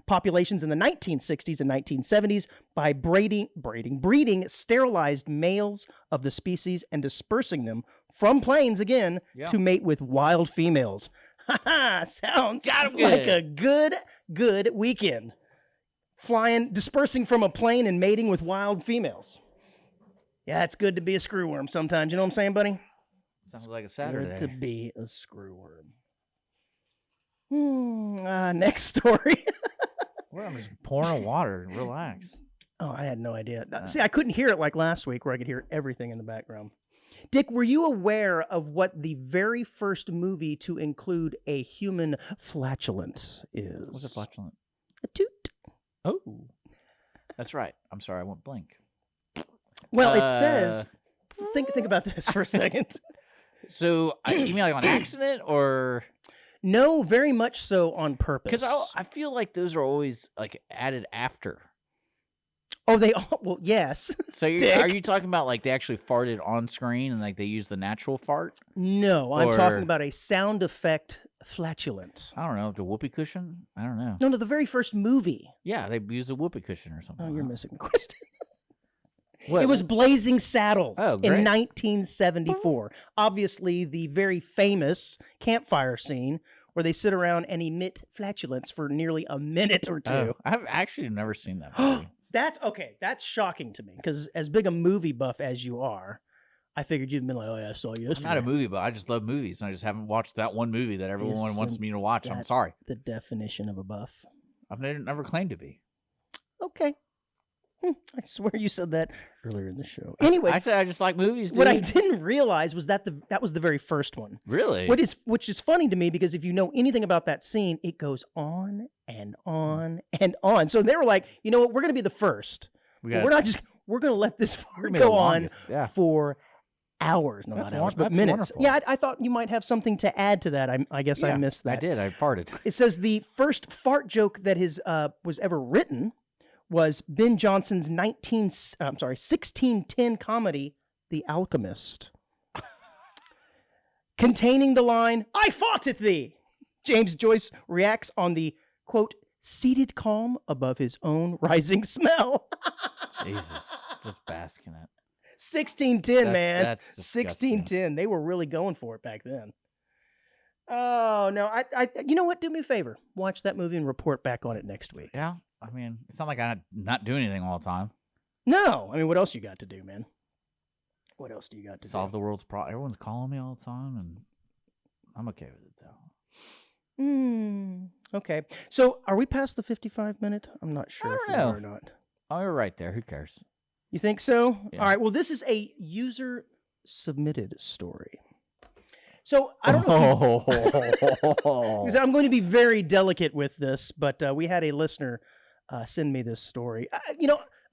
Populations in the 1960s and 1970s by breeding sterilized males of the species and dispersing them from planes again to mate with wild females. Sounds like a good weekend. Dispersing from a plane and mating with wild females. Yeah, it's good to be a screwworm sometimes. You know what I'm saying, buddy? Sounds like a Good Saturday. to be a screwworm. Next story. Well, I'm just pouring water. Relax. Oh, I had no idea. See, I couldn't hear it like last week where I could hear everything in the background. Dick, were you aware of what the very first movie to include a human flatulent is? What's a flatulent? A toot. Oh, that's right. I'm sorry, I went blank. Well, it says, think about this for a second. So, you mean like on accident or? No, very much so on purpose. Because I feel like those are always like added after. Oh, well, yes. So are you talking about like they actually farted on screen and like they use the natural fart? No, I'm Or- talking about a sound effect flatulent. I don't know, the whoopee cushion? I don't know. No, the very first movie. Yeah, they use a whoopee cushion or something. Oh, you're missing the question. What? It was Blazing Saddles Oh, in great. 1974. Obviously, the very famous campfire scene where they sit around and emit flatulence for nearly a minute or two. Oh, I've actually never seen that movie. That's okay. That's shocking to me because as big a movie buff as you are, I figured you'd been like, oh, yeah, I saw you I'm yesterday. not a movie, but I just love movies, and I just haven't watched that one movie that everyone wants me to watch. I'm that sorry. The definition of a buff. I've never claimed to be. Okay. I swear you said that earlier in the show. Anyway, I said I just like movies, dude. what I didn't realize was that that was the very first one. Really? Which is funny to me because if you know anything about that scene, it goes on and on and on. So they were like, you know what, we're going to be the first. We're going to let this gonna be go the on longest, yeah. for hours, no, That's not hours, but that's minutes. wonderful. Yeah, I thought you might have something to add to that. I guess I Yeah, missed that. I did. I farted. It says the first fart joke that was ever written was Ben Johnson's 1610 comedy, The Alchemist. containing the line, "I fought at thee." James Joyce reacts on the, quote, "seated calm above his own rising smell." Jesus, just bask in it. 1610, man. That's disgusting. 1610. They were really going for it back then. Oh, no. I you know what? Do me a favor. Watch that movie and report back on it next week. Yeah, I mean, it's not like I'm not doing anything all the time. No. I mean, what else you got to do, man? What else do you got to Solve the world's problem. Everyone's calling me all the time, and I'm okay with it, though. Okay. So, are we past the 55-minute? I'm not sure I if don't we know. are or not. Oh, you're right there. Who cares? You think so? Yeah. All right. Well, this is a user-submitted story. So, I don't know because I'm going to be very delicate with this, but we had a listener send me this story.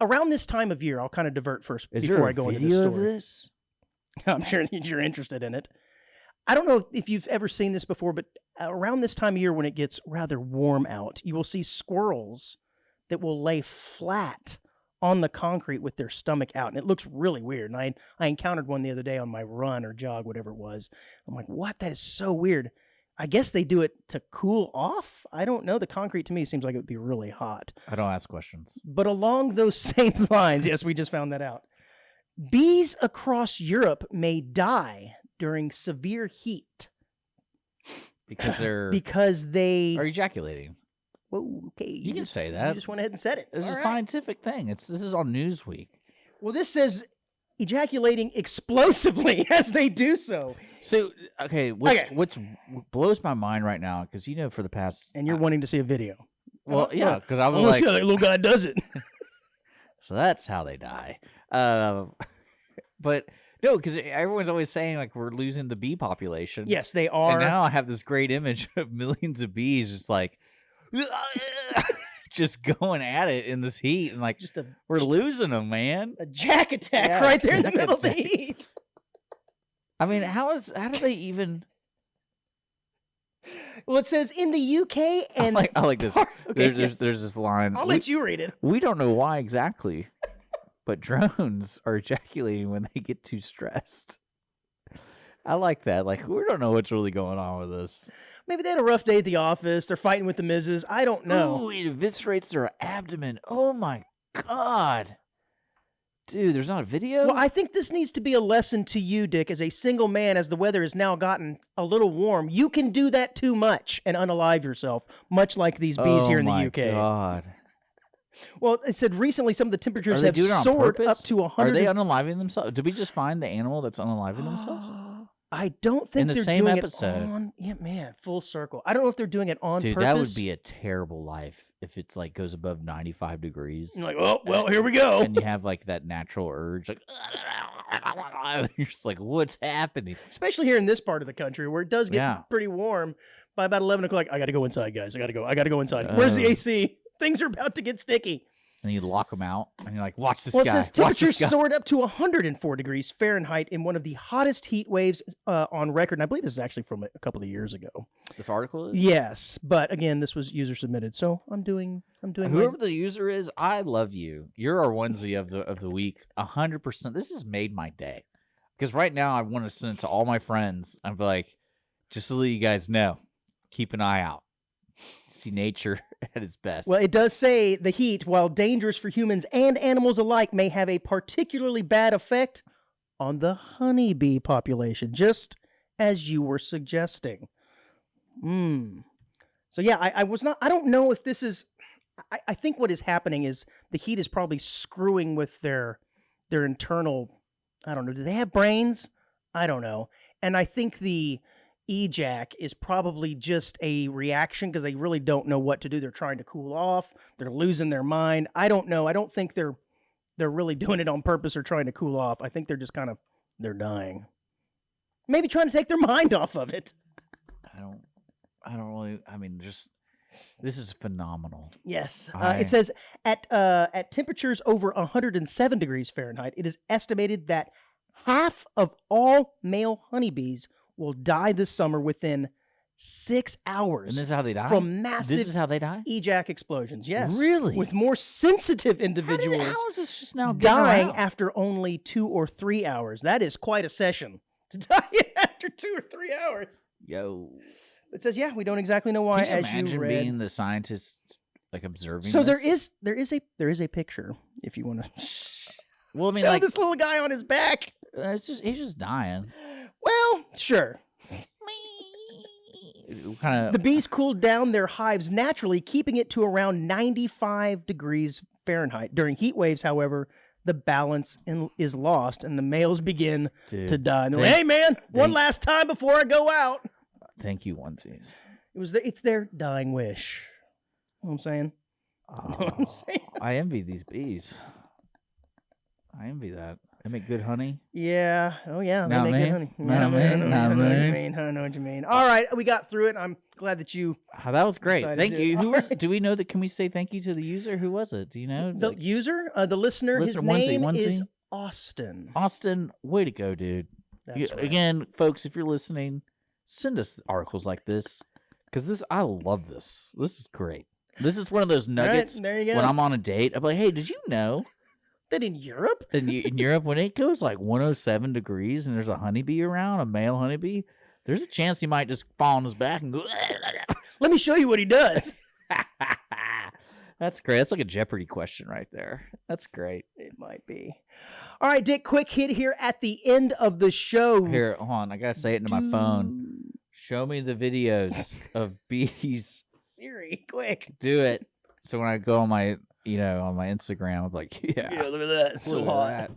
Around this time of year, I'll kind of divert first before I go into this story. This? I'm sure you're interested in it. I don't know if you've ever seen this before, but around this time of year when it gets rather warm out, you will see squirrels that will lay flat on the concrete with their stomach out, and it looks really weird. And I encountered one the other day on my run or jog, whatever it was. I'm like, what? That is so weird. I guess they do it to cool off. I don't know. The concrete to me seems like it would be really hot. I don't ask questions. But along those same lines, yes, we just found that out. Bees across Europe may die during severe heat Because they're they are ejaculating. Whoa, okay. You can say that. You just went ahead and said it. It's All a right. scientific thing. This is on Newsweek. Well, this says ejaculating explosively as they do so. So, okay, what blows my mind right now, because for the past... And you're wanting to see a video. Well, yeah, because I was want to like... see how that little guy does it. So that's how they die. But, no, because everyone's always saying, like, we're losing the bee population. Yes, they are. And now I have this great image of millions of bees just like... just going at it in this heat, and like we're losing them, man. A jack attack right there in the middle of the heat. I mean, how do they even? Well, it says in the UK and I like this. Okay, there's this line. I'll let you read it. We don't know why exactly, but drones are ejaculating when they get too stressed. I like that. Like, we don't know what's really going on with this. Maybe they had a rough day at the office. They're fighting with the missus. I don't know. Ooh, it eviscerates their abdomen. Oh, my God. Dude, there's not a video? Well, I think this needs to be a lesson to you, Dick, as a single man, as the weather has now gotten a little warm. You can do that too much and unalive yourself, much like these bees here in the UK. Oh, my God. Well, it said recently some of the temperatures have doing it on soared purpose? up to 100. Are they unaliving themselves? Did we just find the animal that's unaliving themselves? I don't think in the they're same doing episode. it on. Yeah, man, full circle. I don't know if they're doing it on Dude, purpose. that would be a terrible life if it's like goes above 95 degrees. You're like, oh, well, here we go. And you have like that natural urge, like you're just like, what's happening? Especially here in this part of the country where it does get pretty warm. By about 11 o'clock, I got to go inside, guys. I got to go inside. Where's the AC? Things are about to get sticky. And you lock them out, and you're like, watch this guy. guy. Well, it says temperatures soared up to 104 degrees Fahrenheit in one of the hottest heat waves on record. And I believe this is actually from a couple of years ago. This article is? Yes. But again, this was user submitted. So I'm doing Whoever the user is, I love you. You're our onesie of the week. 100%. This has made my day. Because right now I want to send it to all my friends. I'm like, just to let you guys know, keep an eye out. See nature at its best. Well, it does say the heat, while dangerous for humans and animals alike, may have a particularly bad effect on the honeybee population, just as you were suggesting. So yeah, I don't know if this is, I think what is happening is the heat is probably screwing with their internal, I don't know, do they have brains? I don't know. And I think the ejac is probably just a reaction because they really don't know what to do. They're trying to cool off. They're losing their mind. I don't know. I don't think they're really doing it on purpose or trying to cool off. I think they're just they're dying. Maybe trying to take their mind off of it. I don't really, this is phenomenal. Yes. It says at temperatures over 107 degrees Fahrenheit, it is estimated that half of all male honeybees will die this summer within 6 hours. And this is how they die? From massive This is how they die? ejac explosions. Yes. Really? With more sensitive individuals how is this just now dying around? after only 2 or 3 hours. That is quite a session. to die after 2 or 3 hours. Yo. It says, yeah, we don't exactly know why. Can you as imagine you read. being the scientist, like observing? So this? there is a picture if you want to. Well, I mean, show like this little guy on his back. he's just dying. Well, sure. Kind The of. bees cooled down their hives naturally, keeping it to around 95 degrees Fahrenheit. During heat waves, however, the balance is lost, and the males begin to die. And they're like, "Hey, man, one last time before I go out." Thank you, onesies. It's their dying wish. You know what I'm saying? You know what I'm saying? I envy these bees. I envy that. They make good honey. Yeah. Oh, yeah. They Know make what I good mean? honey. Know what I mean? I know what you mean. I know what you mean. All right. We got through it. I'm glad that you... That was great. decided Thank to- you. Who All was? right. Do we know that? Can we say thank you to the user? Who was it? Do you know? The user, the listener, his Listener, name is onesie? Austin. Austin, way to go, dude. That's right. Again, folks, if you're listening, send us articles like this because I love this. This is great. This is one of those nuggets. there you go. When I'm on a date, I'm like, hey, did you know That in Europe? that in Europe, when it goes like 107 degrees and there's a honeybee around, a male honeybee, there's a chance he might just fall on his back and go. Let me show you what he does. That's great. That's like a Jeopardy question right there. That's great. It might be. All right, Dick, quick hit here at the end of the show. Here, hold on. I got to say it into my phone. Show me the videos of bees. Siri, quick. Do it. So when I go on my, on my Instagram, I'm like, Yeah, look at that. It's so Look at hot. that.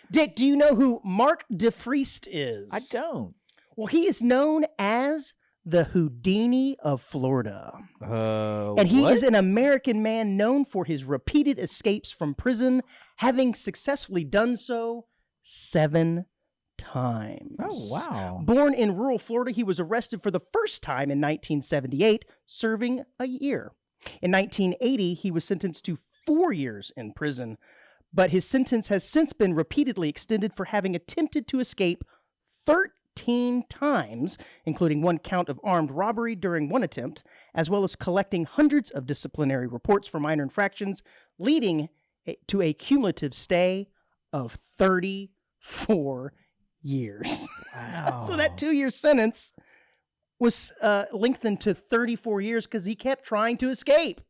Dick, do you know who Mark DeFriest is? I don't. Well, he is known as the Houdini of Florida. And he is an American man known for his repeated escapes from prison, having successfully done so 7 times. Oh, wow. Born in rural Florida, he was arrested for the first time in 1978, serving a year. In 1980, he was sentenced to 4 years in prison, but his sentence has since been repeatedly extended for having attempted to escape 13 times, including 1 count of armed robbery during one attempt, as well as collecting hundreds of disciplinary reports for minor infractions, leading to a cumulative stay of 34 years. Wow. So that 2-year sentence was lengthened to 34 years because he kept trying to escape.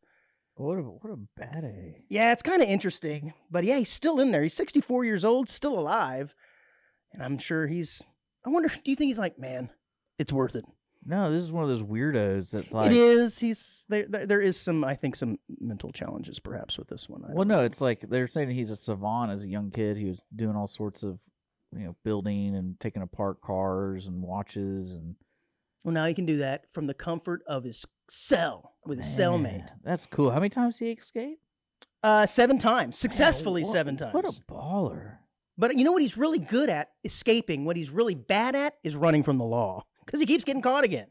What a bad A. Yeah, it's kind of interesting. But yeah, he's still in there. He's 64 years old, still alive. And I'm sure I wonder, do you think he's like, man, it's worth it? No, this is one of those weirdos that's like. It is. There is some, I think, some mental challenges perhaps with this one. Well, no, it's like they're saying he's a savant as a young kid. He was doing all sorts of, building and taking apart cars and watches and. Well, now he can do that from the comfort of his cell with his cellmate. That's cool. How many times did he escape? 7 times. Successfully 7 times. What a baller. But you know what he's really good at? Escaping. What he's really bad at is running from the law. Because he keeps getting caught again.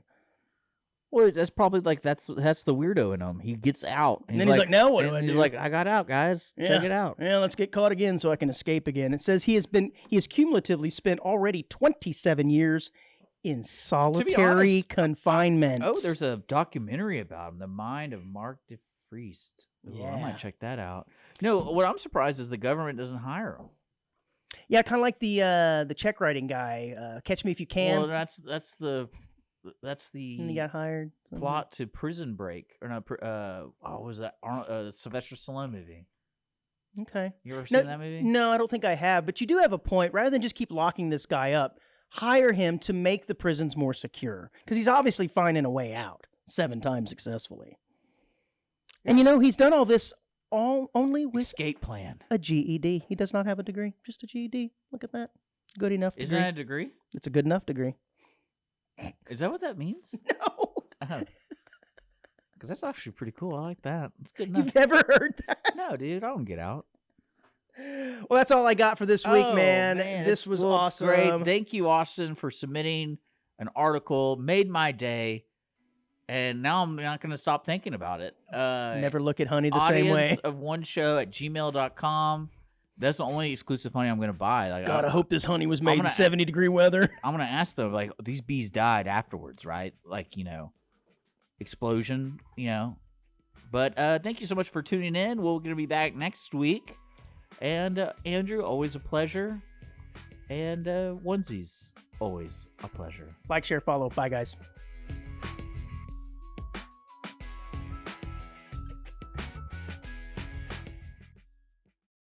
Well, that's probably like that's the weirdo in him. He gets out, And then he's like, now what do I He's do? like, I got out, guys. Check it out. Yeah, let's get caught again so I can escape again. It says he has cumulatively spent already 27 years in solitary honest, confinement. Oh, there's a documentary about him, The Mind of Mark DeFriest. Ooh, I Yeah. might check that out. No, what I'm surprised is the government doesn't hire him. Yeah, kind of like the check writing guy, Catch Me If You Can. Well, that's the and he got hired. plot to Prison Break, or no? What was that? Sylvester Stallone movie. Okay. You ever seen that movie? No, I don't think I have. But you do have a point. Rather than just keep locking this guy up, hire him to make the prisons more secure. Because he's obviously finding a way out 7 times successfully. And he's done all this only with Escape plan. a GED. He does not have a degree, just a GED. Look at that. Good enough degree. Isn't that a degree? It's a good enough degree. Is that what that means? No. Because that's actually pretty cool. I like that. It's good enough. You've never heard that? No, dude, I don't get out. Well, that's all I got for this week, man. This was Well, it's awesome. great. Thank you, Austin, for submitting an article. Made my day. And now I'm not going to stop thinking about it. Never look at honey the same way. Audience of one show at gmail.com. That's the only exclusive honey I'm going to buy. Like, God, I hope this honey was made in gonna- 70-degree weather. I'm going to ask them, like, these bees died afterwards, right? Like, explosion, But thank you so much for tuning in. We're going to be back next week. And Andrew, always a pleasure. And onesies, always a pleasure. Like, share, follow. Bye, guys.